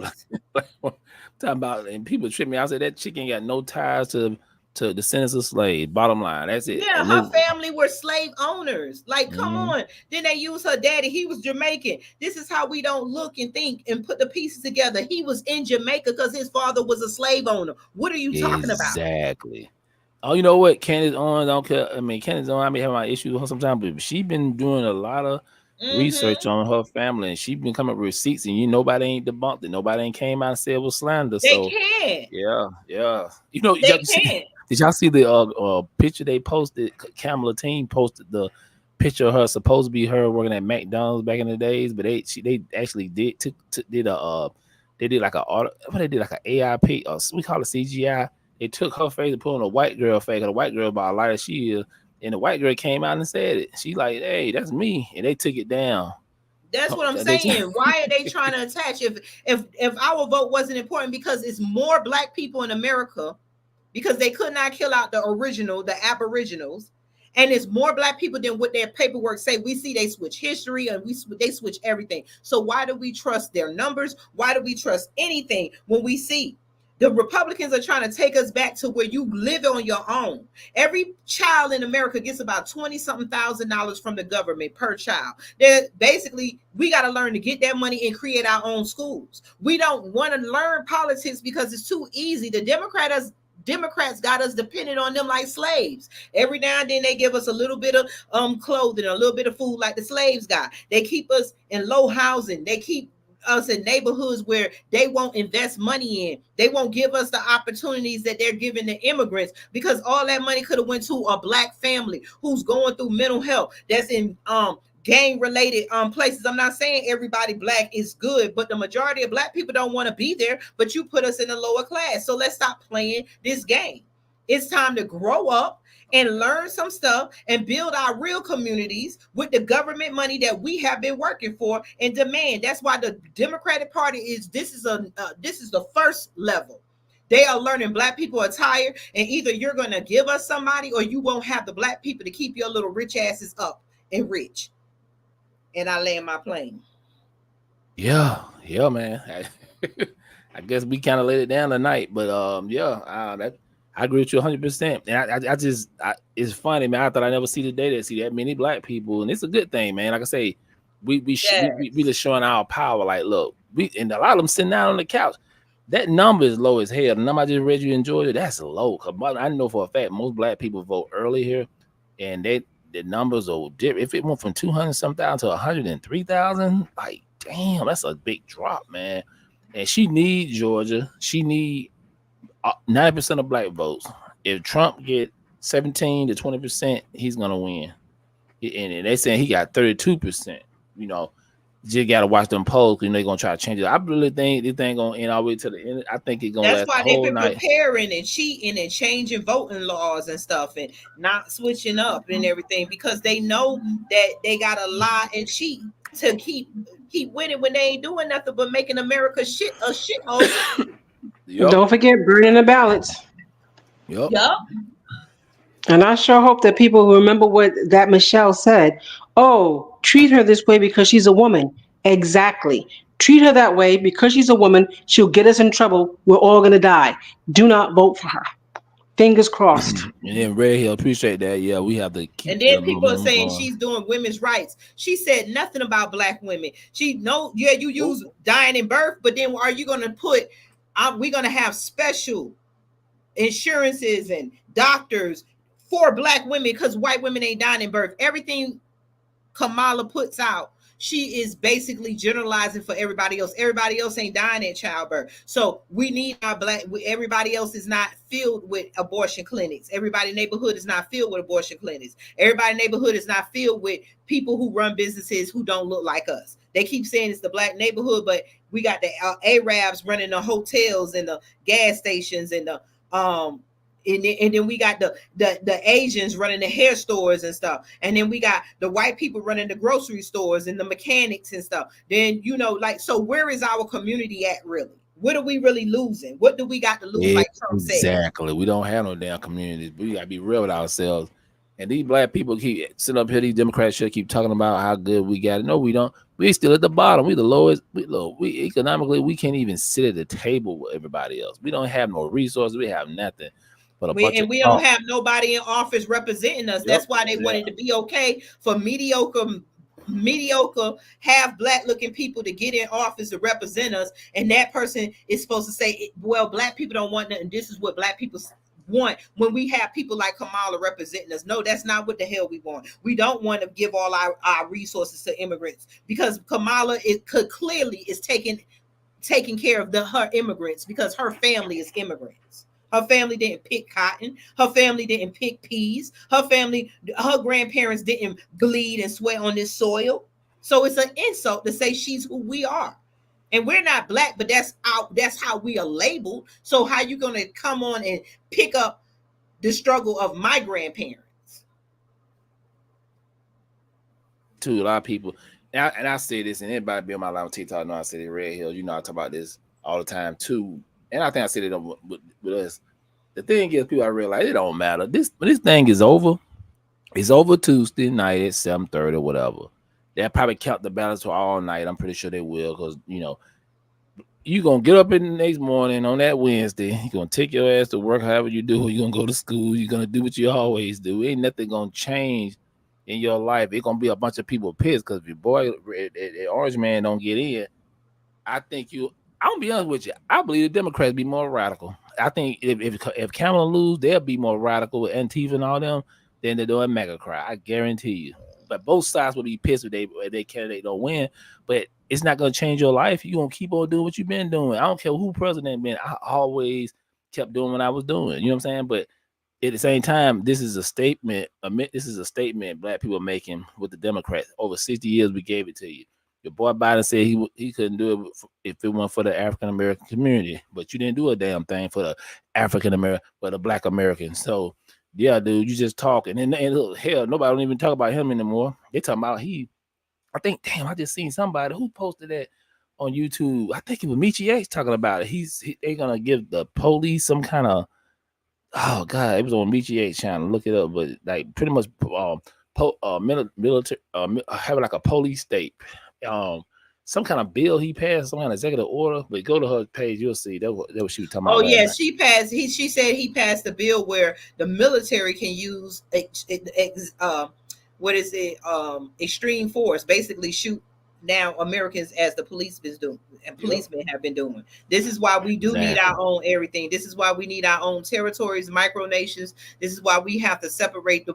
talking about, and people trip me. I said that chick ain't got no ties to the descendants of slaves. Bottom line, that's it. Yeah, her family were slave owners. Like, come on. Then they use her daddy. He was Jamaican. This is how we don't look and think and put the pieces together. He was in Jamaica because his father was a slave owner. What are you talking about? Exactly. Oh, you know what? Candace Owens, I don't care. Candace Owens, I may have my issues with her sometimes, but she been doing a lot of research on her family, and she been coming up with receipts, and nobody ain't debunked it. Nobody ain't came out and said it was slander. They can't. Yeah. Did y'all see the picture they posted? Kamala team posted the picture of her, supposed to be her working at McDonald's back in the days, but they actually did like an AI pic, or we call it CGI. They took her face and put on a white girl face, because the white girl about a light as she is. And the white girl came out and said it. She like, hey, that's me. And they took it down. That's what I'm saying. Why are they trying to attach? If our vote wasn't important, because it's more black people in America, because they could not kill out the aboriginals, and it's more black people than what their paperwork say. We see they switch history and they switch everything. So why do we trust their numbers? Why do we trust anything when we see the Republicans are trying to take us back to where you live on your own? Every child in America gets about $20-something thousand from the government per child. Basically, we got to learn to get that money and create our own schools. We don't want to learn politics because it's too easy. The Democrats got us dependent on them like slaves. Every now and then they give us a little bit of clothing, a little bit of food like the slaves got. They keep us in low housing. They keep us in neighborhoods where they won't invest money in. They won't give us the opportunities that they're giving the immigrants, because all that money could have went to a black family who's going through mental health, that's in gang related places. I'm not saying everybody black is good, but the majority of black people don't want to be there, but you put us in a lower class. So let's stop playing this game. It's time to grow up and learn some stuff and build our real communities with the government money that we have been working for and demand. That's why the Democratic Party this is the first level. They are learning black people are tired, and either you're going to give us somebody or you won't have the black people to keep your little rich asses up and rich. And I land my plane. Yeah, man. I guess we kind of laid it down tonight, but I agree with you 100%. And it's funny, man. I thought I never see the day that see that many black people, and it's a good thing, man. Like I say, we just showing our power. Like, look, and a lot of them sitting down on the couch. That number is low as hell. The number I just read you in Georgia, that's low. Cause I know for a fact most black people vote early here, and the numbers are different. If it went from 200-some thousand to 103,000, like, damn, that's a big drop, man. And she needs Georgia. She need 90% of black votes. If Trump get 17 to 20%, he's gonna win. And they saying he got 32%. You know, you gotta watch them polls because they're gonna try to change it. I really think this thing gonna end all the way to the end. I think it's gonna last the whole night. That's why they've been preparing and cheating and changing voting laws and stuff and not switching up and everything, because they know that they gotta lie and cheat to keep winning when they ain't doing nothing but making America a shithole. Yep. Don't forget burning the ballots. Yep. And I sure hope that people remember what that Michelle said. Oh, treat her this way because she's a woman. Exactly. Treat her that way because she's a woman. She'll get us in trouble. We're all going to die. Do not vote for her. Fingers crossed. And then Red Hill, appreciate that. Yeah, we have to keep. And then people are saying she's doing women's rights. She said nothing about black women. You use dying in birth, but then are you going to put, we're going to have special insurances and doctors for black women because white women ain't dying in birth. Everything Kamala puts out, she is basically generalizing for everybody else. Everybody else ain't dying in childbirth. So we need our everybody else is not filled with abortion clinics. Everybody neighborhood is not filled with abortion clinics. Everybody neighborhood is not filled with people who run businesses who don't look like us. They keep saying it's the black neighborhood, but we got the Arabs running the hotels and the gas stations and the and then we got the Asians running the hair stores and stuff, and then we got the white people running the grocery stores and the mechanics and stuff. Then so where is our community at really? What are we really losing? What do we got to lose? Like Trump said, exactly. We don't have no damn communities. We gotta be real with ourselves. And these black people keep sitting up here. These Democrats should keep talking about how good we got it. No, we don't. We still at the bottom. We the lowest. We economically we can't even sit at the table with everybody else. We don't have no resources. We have nothing. But we don't have nobody in office representing us. That's why they wanted to be okay for mediocre half black looking people to get in office to represent us, and that person is supposed to say, well, black people don't want nothing. This is what black people want when we have people like Kamala representing us. No, that's not what the hell we want. We don't want to give all our resources to immigrants, because Kamala clearly is taking care of her immigrants because her family is immigrants. Her family didn't pick cotton. Her family didn't pick peas. Her grandparents didn't bleed and sweat on this soil. So it's an insult to say she's who we are. And we're not black, but that's how we are labeled. So how you going to come on and pick up the struggle of my grandparents? To a lot of people, and I say this, and anybody be on my live on TikTok know I say it, Red Hill, I talk about this all the time too. And I think I said it with us. The thing is, people, I realize it don't matter. This thing is over. It's over Tuesday night at 7:30 or whatever. They'll probably count the ballots for all night. I'm pretty sure they will, because you're gonna get up in the next morning on that Wednesday. You're gonna take your ass to work, however you do. You're gonna go to school. You're gonna do what you always do. Ain't nothing gonna change in your life. It's gonna be a bunch of people pissed because if your boy, Orange Man, don't get in, I think I'm gonna be honest with you. I believe the Democrats be more radical. I think if Kamala lose, they'll be more radical with Antifa and all them than they're doing MAGA cry. I guarantee you. but both sides will be pissed if they candidate don't win. But it's not gonna change your life. You're gonna keep on doing what you've been doing. I don't care who president been. I always kept doing what I was doing. You know what I'm saying? But at the same time, this is a statement. This is a statement Black people are making with the Democrats. Over 60 years, we gave it to you. Your boy Biden said he couldn't do it if it weren't for the African American community, but you didn't do a damn thing for the African American, for the Black Americans. So yeah, dude, you just talking, and look, hell, nobody don't even talk about him anymore. They talking about I think, damn, I just seen somebody who posted that on YouTube. I think it was Michi X talking about it. They're gonna give the police some kind of, oh god, it was on Michi X channel. Look it up, but like pretty much military having like a police state. Some kind of bill he passed, some kind of executive order. But go to her page, you'll see that what she was talking about. Oh yeah, she passed. She said he passed a bill where the military can use extreme force, basically shoot down Americans as the policemen do and policemen have been doing. This is why we do need our own everything. This is why we need our own territories, micronations. This is why we have to separate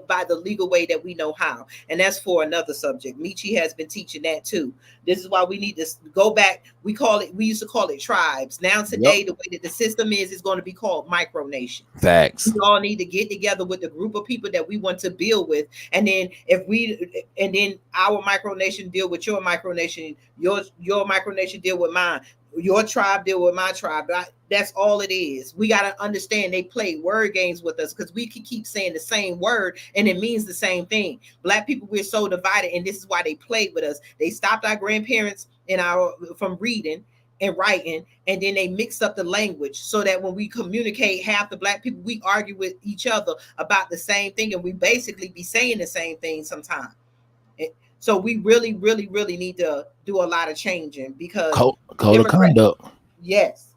by the legal way that we know how. And that's for another subject. Michi has been teaching that too. This is why we need to go back. We used to call it tribes. Now today, the way that the system is going to be called micronation. Facts. We all need to get together with the group of people that we want to build with. And then then our micronation deal with your micronation, your micronation deal with mine. Your tribe deal with my tribe. That's all it is. We got to understand they play word games with us because we can keep saying the same word and it means the same thing. Black people, we're so divided, and this is why they played with us. They stopped our grandparents from reading and writing, and then they mixed up the language so that when we communicate, half the Black people, we argue with each other about the same thing, and we basically be saying the same thing sometimes. So we really, really, really need to do a lot of changing because code of conduct. Yes.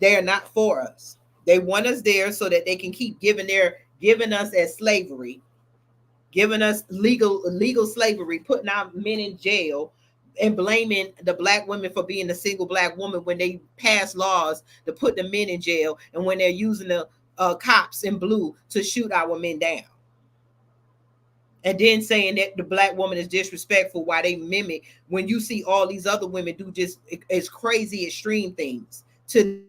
They're not for us. They want us there so that they can keep giving us as slavery, giving us legal slavery, putting our men in jail and blaming the Black women for being a single Black woman when they pass laws to put the men in jail and when they're using the cops in blue to shoot our men down. And then saying that the Black woman is disrespectful while they mimic when you see all these other women do just as crazy extreme things to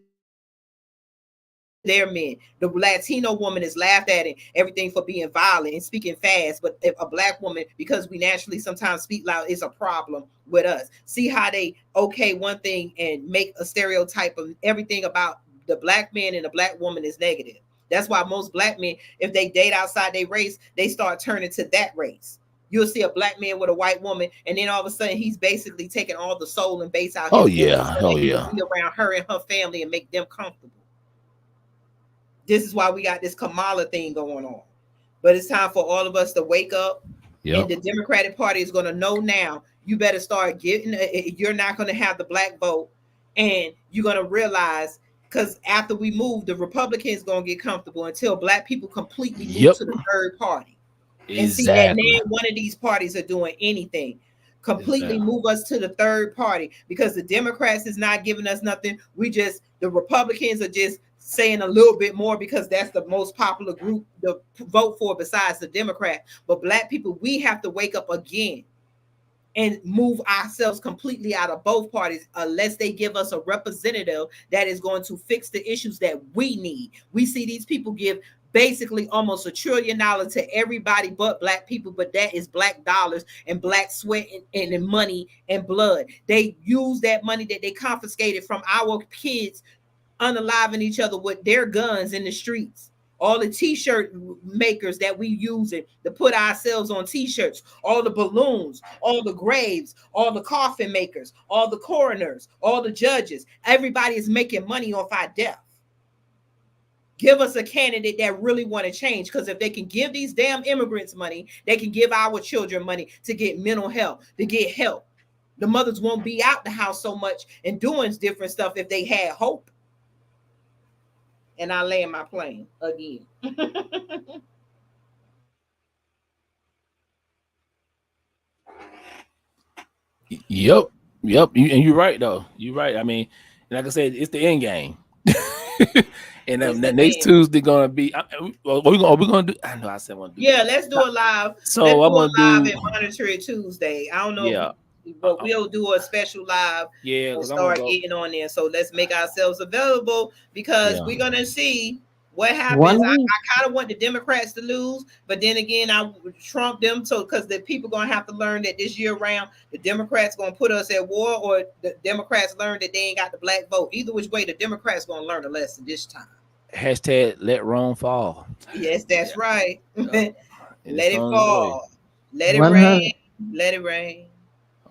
their men. The Latino woman is laughed at and everything for being violent and speaking fast. But if a Black woman, because we naturally sometimes speak loud, is a problem with us. See how they one thing and make a stereotype of everything about the Black man and the Black woman is negative. That's why most Black men, if they date outside their race, they start turning to that race. You'll see a Black man with a white woman, and then all of a sudden he's basically taking all the soul and base out. Be around her and her family and make them comfortable. This is why we got this Kamala thing going on. But it's time for all of us to wake up. And the Democratic Party is going to know now. You better start getting. You're not going to have the Black vote, and you're going to realize. Because after we move, the Republicans going to get comfortable until Black people completely move to the third party. And see that now one of these parties are doing anything. Completely move us to the third party because the Democrats is not giving us nothing. The Republicans are just saying a little bit more because that's the most popular group to vote for besides the Democrat. But Black people, we have to wake up again and move ourselves completely out of both parties unless they give us a representative that is going to fix the issues that we need. We see these people give basically almost $1 trillion to everybody but Black people, but that is Black dollars and Black sweat and money and blood. They use that money that they confiscated from our kids unaliving each other with their guns in the streets. All the t-shirt makers that we use it to put ourselves on t-shirts, all the balloons, all the graves, all the coffin makers, all the coroners, all the judges. Everybody is making money off our death. Give us a candidate that really want to change, because if they can give these damn immigrants money, they can give our children money to get mental health, to get help. The mothers won't be out the house so much and doing different stuff if they had hope. And I land my plane again. Yep. And you're right though. You're right. I mean, like I said, it's the end game. And then next Tuesday gonna be. What we gonna do? I know I said one. Yeah, let's do it live. So let's I'm do gonna it live and monitor it Tuesday. I don't know. Yeah. But we'll do a special live. Yeah, and start getting on there. So let's make ourselves available because we're gonna see what happens. I kind of want the Democrats to lose, but then again, I Trump them so because the people gonna have to learn that this year round the Democrats gonna put us at war, or the Democrats learn that they ain't got the black vote. Either which way, the Democrats gonna learn a lesson this time. Hashtag let Rome fall. Yes, that's right. Let it fall. Let it rain. Let it rain.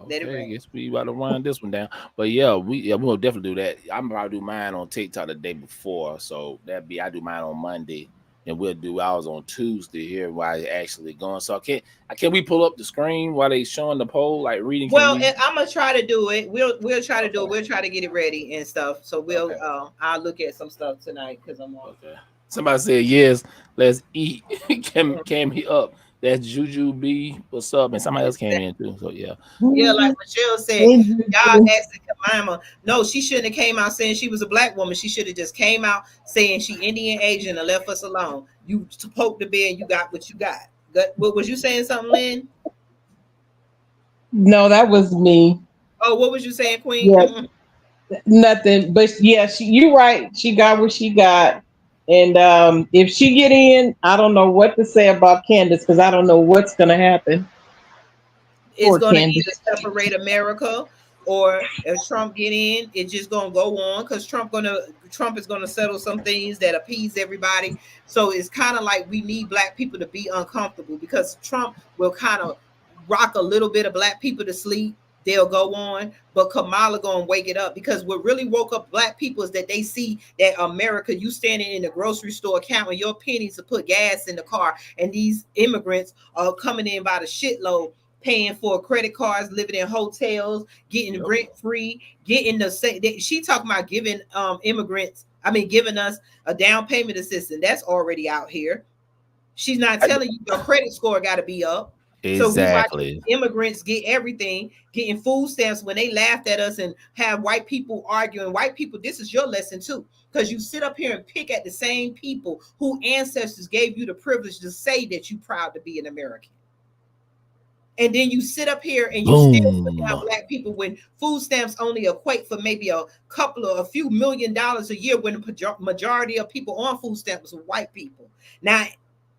Okay, I guess we about to run this one down. But yeah, we'll definitely do that. I'm about to do mine on TikTok the day before. So I do mine on Monday. And we'll do ours on Tuesday here while it's actually going. So can we pull up the screen while they showing the poll, like reading? Well, I'm gonna try to do it. We'll try to do it. We'll try to get it ready and stuff. So I'll look at some stuff tonight because I'm on. Okay. Somebody said yes. Let's eat. Came he up. That's Juju B. What's up? And somebody else came in too. So yeah. Yeah, like Michelle said, y'all asking Kamima. No, she shouldn't have came out saying she was a black woman. She should have just came out saying she Indian Asian and left us alone. You poked the bear and you got what you got. What was you saying something, Lynn? No, that was me. Oh, what was you saying, Queen? Yeah. Nothing. But yeah, you're right. She got what she got. And if she get in, I don't know what to say about Candace because I don't know what's going to happen. It's going to either separate America, or if Trump get in, it's just going to go on because Trump is going to settle some things that appease everybody. So it's kind of like we need black people to be uncomfortable because Trump will kind of rock a little bit of black people to sleep. They'll go on, but Kamala gonna wake it up because what really woke up black people is that they see that America, you standing in the grocery store counting your pennies to put gas in the car, and these immigrants are coming in by the shitload, paying for credit cards, living in hotels, getting rent free, getting she talking about giving giving us a down payment assistance that's already out here. She's not telling you your credit score got to be up. Exactly. So immigrants get everything, getting food stamps when they laughed at us and have white people arguing. White people, this is your lesson too, because you sit up here and pick at the same people who ancestors gave you the privilege to say that you're proud to be an American. And then you sit up here and you still put down black people when food stamps only equate for maybe a few $1 million a year when the majority of people on food stamps are white people. Now,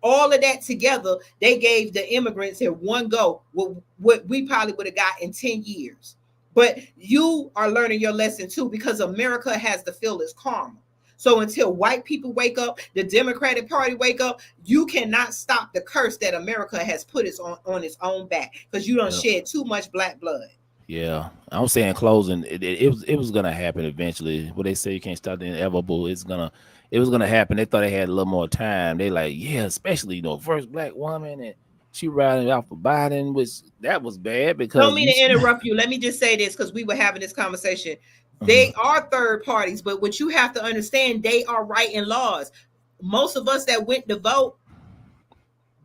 all of that together, they gave the immigrants in one go what we probably would have got in 10 years. But you are learning your lesson too, because America has to feel its karma. So until white people wake up, the Democratic Party wake up, you cannot stop the curse that America has put on its own back because you don't shed too much black blood. Yeah, I'm saying closing. It was gonna happen eventually. What they say you can't stop the inevitable. It was gonna happen. They thought they had a little more time. They like, yeah, especially first black woman, and she riding out for Biden, which that was bad because. Don't mean to interrupt you. Let me just say this because we were having this conversation. They are third parties, but what you have to understand, they are writing laws. Most of us that went to vote,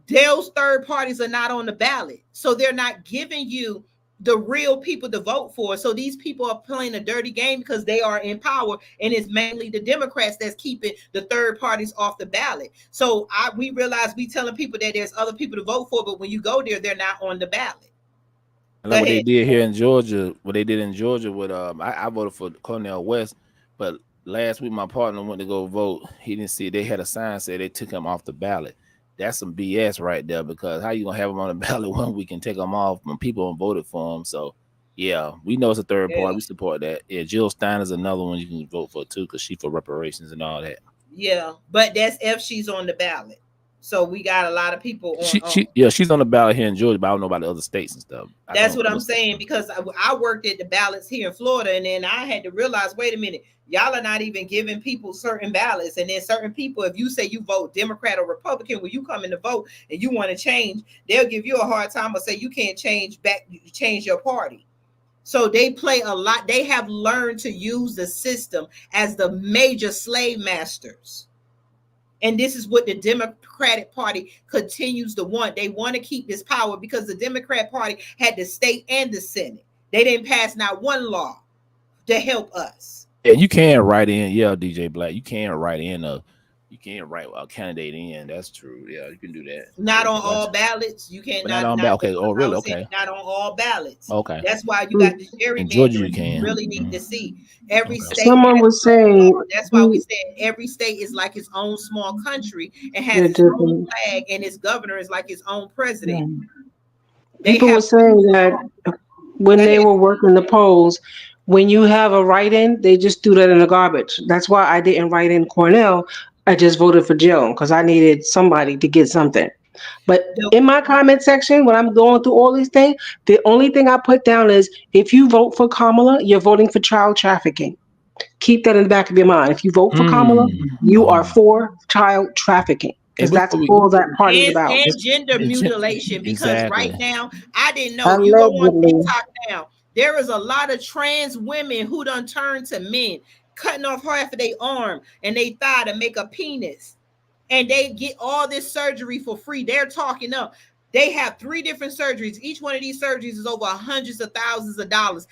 those third parties are not on the ballot, so they're not giving you the real people to vote for. So these people are playing a dirty game because they are in power, and it's mainly the Democrats that's keeping the third parties off the ballot. So we realize we telling people that there's other people to vote for, but when you go there, they're not on the ballot. Like what they did here in Georgia, what they did in Georgia with I voted for Cornel West, but last week my partner went to go vote. He didn't see it. They had a sign say they took him off the ballot. That's some BS right there, because how you gonna have them on the ballot 1 week and take them off when people have voted for them? So yeah, we know it's a third party. We support that. Yeah, Jill Stein is another one you can vote for too, because she's for reparations and all that. Yeah, but that's if she's on the ballot. So we got a lot of people on. She's on the ballot here in Georgia, but I don't know about the other states and stuff. That's what I'm saying, because I worked at the ballots here in Florida, and then I had to realize, wait a minute, y'all are not even giving people certain ballots. And then certain people, if you say you vote Democrat or Republican, when you come in to vote and you want to change, they'll give you a hard time or say you can't change your party. So they play a lot. They have learned to use the system as the major slave masters. And this is what the Democratic Party continues to want. They want to keep this power because the Democrat Party had the state and the Senate. They didn't pass not one law to help us. Yeah, you can write in. Yeah, DJ Black, you can write a candidate in. That's true. Yeah, you can do that. Not on all ballots. You can't not on ballot. Okay. Oh, really? Okay. Not on all ballots. Okay. That's why you got the in Georgia. You gerrymandering. can. You really need to see every state. Someone was saying that's why we said every state is like its own small country and has its own flag, and its governor is like its own president. People were saying that when they were working the polls, when you have a write-in, they just threw that in the garbage. That's why I didn't write in Cornell. I just voted for Jill because I needed somebody to get something. But in my comment section, when I'm going through all these things, the only thing I put down is if you vote for Kamala, you're voting for child trafficking. Keep that in the back of your mind. If you vote for Kamala, you are for child trafficking. Because that's all that party is about. And gender mutilation. Because right now, I didn't know. You go on TikTok now. There is a lot of trans women who done turned to men, cutting off half of their arm and they thigh to make a penis. And they get all this surgery for free. They're talking up. They have 3 different surgeries. Each one of these surgeries is over hundreds of thousands of dollars.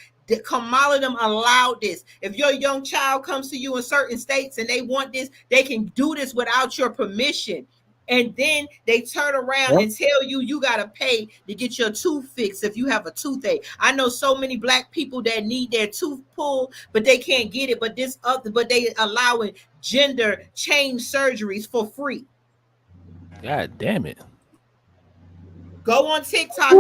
Kamala them allowed this. If your young child comes to you in certain states and they want this, they can do this without your permission. And then they turn around and tell you got to pay to get your tooth fixed if you have a toothache. I know so many black people that need their tooth pulled, but they can't get it. But they allowing gender change surgeries for free. God damn it. Go on TikTok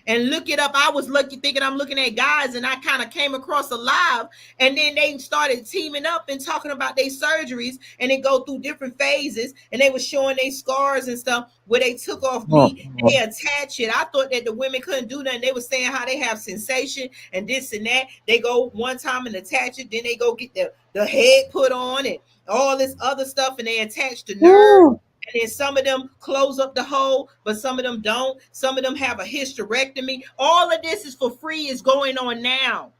and look it up. I was thinking I'm looking at guys, and I kind of came across a live, and then they started teaming up and talking about their surgeries, and they go through different phases, and they were showing their scars and stuff where they took off meat and they attach it. I thought that the women couldn't do nothing. They were saying how they have sensation and this and that. They go one time and attach it, then they go get the head put on and all this other stuff, and they attach the nerve. And then some of them close up the hole, but some of them don't. Some of them have a hysterectomy. All of this is for free. Is going on now.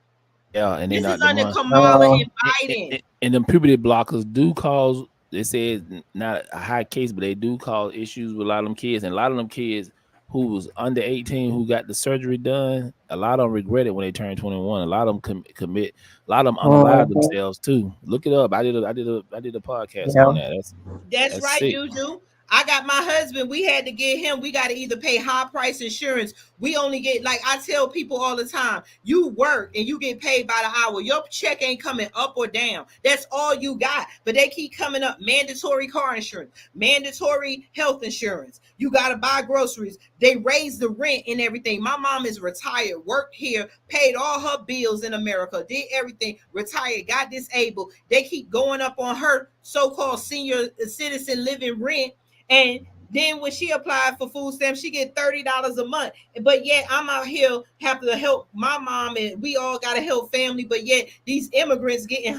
Yeah, and this is under Kamala and Biden. And them puberty blockers do cause. They say it's not a high case, but they do cause issues with a lot of them kids. And a lot of them kids who was under 18 who got the surgery done, a lot of them regret it when they turn 21. A lot of them commit. A lot of them unalive themselves too. Look it up. I did a podcast on that. That's right, sick. Juju. I got my husband. We had to get him. We got to either pay high price insurance. We only get, like I tell people all the time, you work and you get paid by the hour. Your check ain't coming up or down. That's all you got. But they keep coming up. Mandatory car insurance, mandatory health insurance. You got to buy groceries. They raise the rent and everything. My mom is retired, worked here, paid all her bills in America, did everything, retired, got disabled. They keep going up on her so-called senior citizen living rent. And then when she applied for food stamps, she get $30 a month. But yet I'm out here having to help my mom, and we all got to help family. But yet these immigrants getting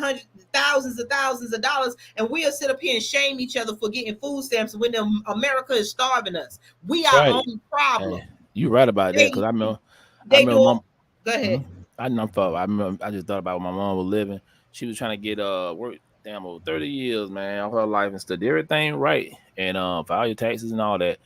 thousands of dollars, and we'll sit up here and shame each other for getting food stamps when America is starving us. We are our own problem. You're right about that, because I remember go ahead. I just thought about when my mom was living. She was trying to get work. Damn, over 30 years, man, of her life and stuff, did everything right, and file your taxes and all that.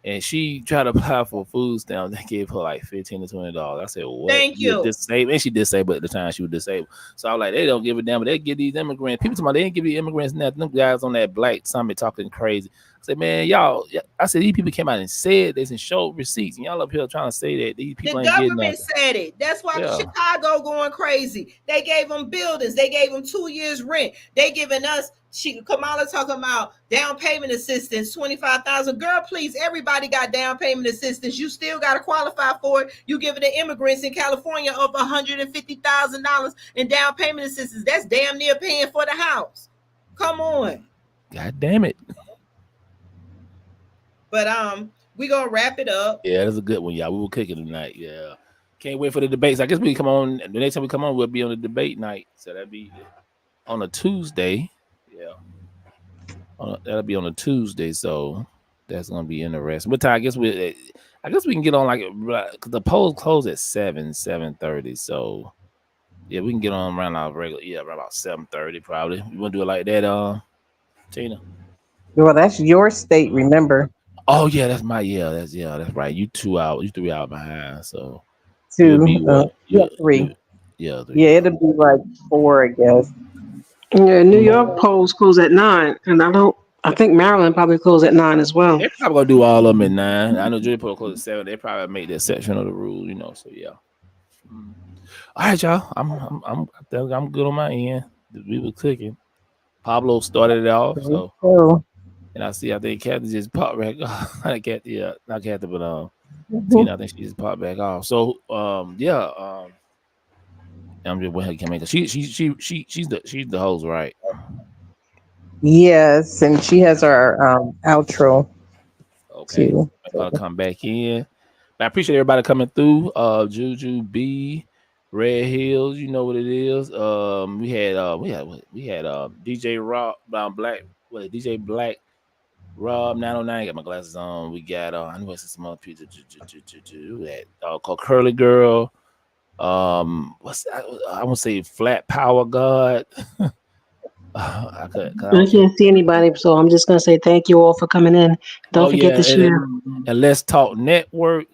And she tried to apply for food stamps. They gave her like $15 to $20. I said, "What? Thank you." Disabled, and she disabled at the time. She was disabled. So I was like, they don't give a damn. But they give these immigrants. People talking about they didn't give these immigrants nothing. Them guys on that Black Summit talking crazy. I said, man, y'all. I said these people came out and said this and showed receipts, and y'all up here trying to say that these people ain't getting nothing. The government said it. That's why Chicago going crazy. They gave them buildings. They gave them 2 years rent. They giving us. Kamala talking about down payment assistance, $25,000. Girl, please, everybody got down payment assistance. You still got to qualify for it. You giving the immigrants in California up $150,000 in down payment assistance. That's damn near paying for the house. Come on. God damn it. But we gonna wrap it up. Yeah, that's a good one, y'all. We will kick it tonight. Yeah, can't wait for the debates. I guess we come on the next time we come on. We'll be on the debate night, so that'll be on a Tuesday. Yeah, that'll be on a Tuesday. So that's gonna be interesting. But I guess we can get on cause the polls close at 7:30. So yeah, we can get on around our regular. Yeah, around about 7:30 probably. You want to do it like that, Tina? Well, that's your state. Remember. Oh yeah, that's that's right. You 2 hours, you 3 hours behind. So 3. Yeah. Yeah, it'll be like 4, I guess. Yeah, New York polls close at 9, and I think Maryland probably close at 9 as well. They're probably gonna do all of them at 9. I know Georgia Poll close at 7. They probably make the exception of the rule, you know. So yeah. All right, y'all. I'm good on my end. We were cooking. Pablo started it off, so and I think Kathy just popped back off. Not Kathy, but Tina. I think she just popped back off. So yeah. I'm just waiting to make her. She's the host, right? Yes, and she has our outro. Okay. Too. I'm gonna come back in. But I appreciate everybody coming through. Juju B, Red Hills, you know what it is. We had DJ Rob Black, DJ Black, Rob 909. Got my glasses on. We got I know it's some other pizza. That called Curly Girl. What's that? I want to say Flat Power God. I can't see anybody, so I'm just gonna say thank you all for coming in. Don't forget to share. And Let's Talk Network.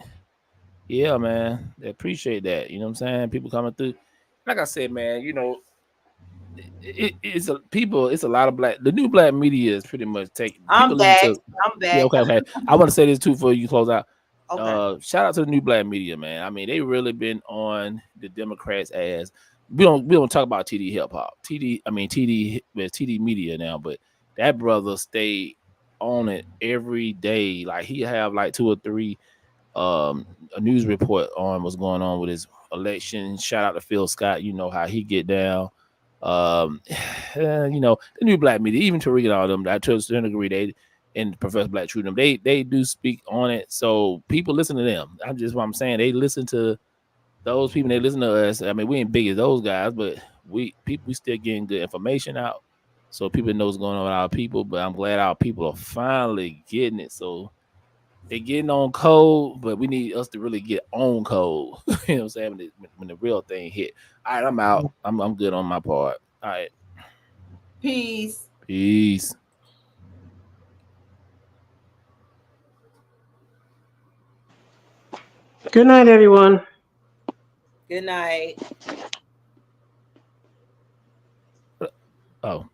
Yeah, man. I appreciate that. You know what I'm saying? People coming through. Like I said, man, you know, it's a lot of black. The new black media is pretty much taking. I'm back. Yeah, okay. I want to say this too before you close out. Okay. Shout out to the new black media, man. I mean, they really been on the Democrats' ass. We don't talk about TD hip hop. TD media now, but that brother stayed on it every day. Like he have like 2 or 3 a news report on what's going on with his election. Shout out to Phil Scott. You know how he get down. You know, the new black media, even Tariq and all them, to a certain degree, they and Professor Black Truth, they do speak on it. So people listen to them. What I'm saying. They listen to those people. They listen to us. I mean, we ain't big as those guys, but we still getting good information out. So people know what's going on with our people. But I'm glad our people are finally getting it. So they're getting on code, but we need us to really get on code. You know what I'm saying? When the real thing hit. All right, I'm out. I'm good on my part. All right. Peace. Peace. Good night, everyone. Good night. Oh.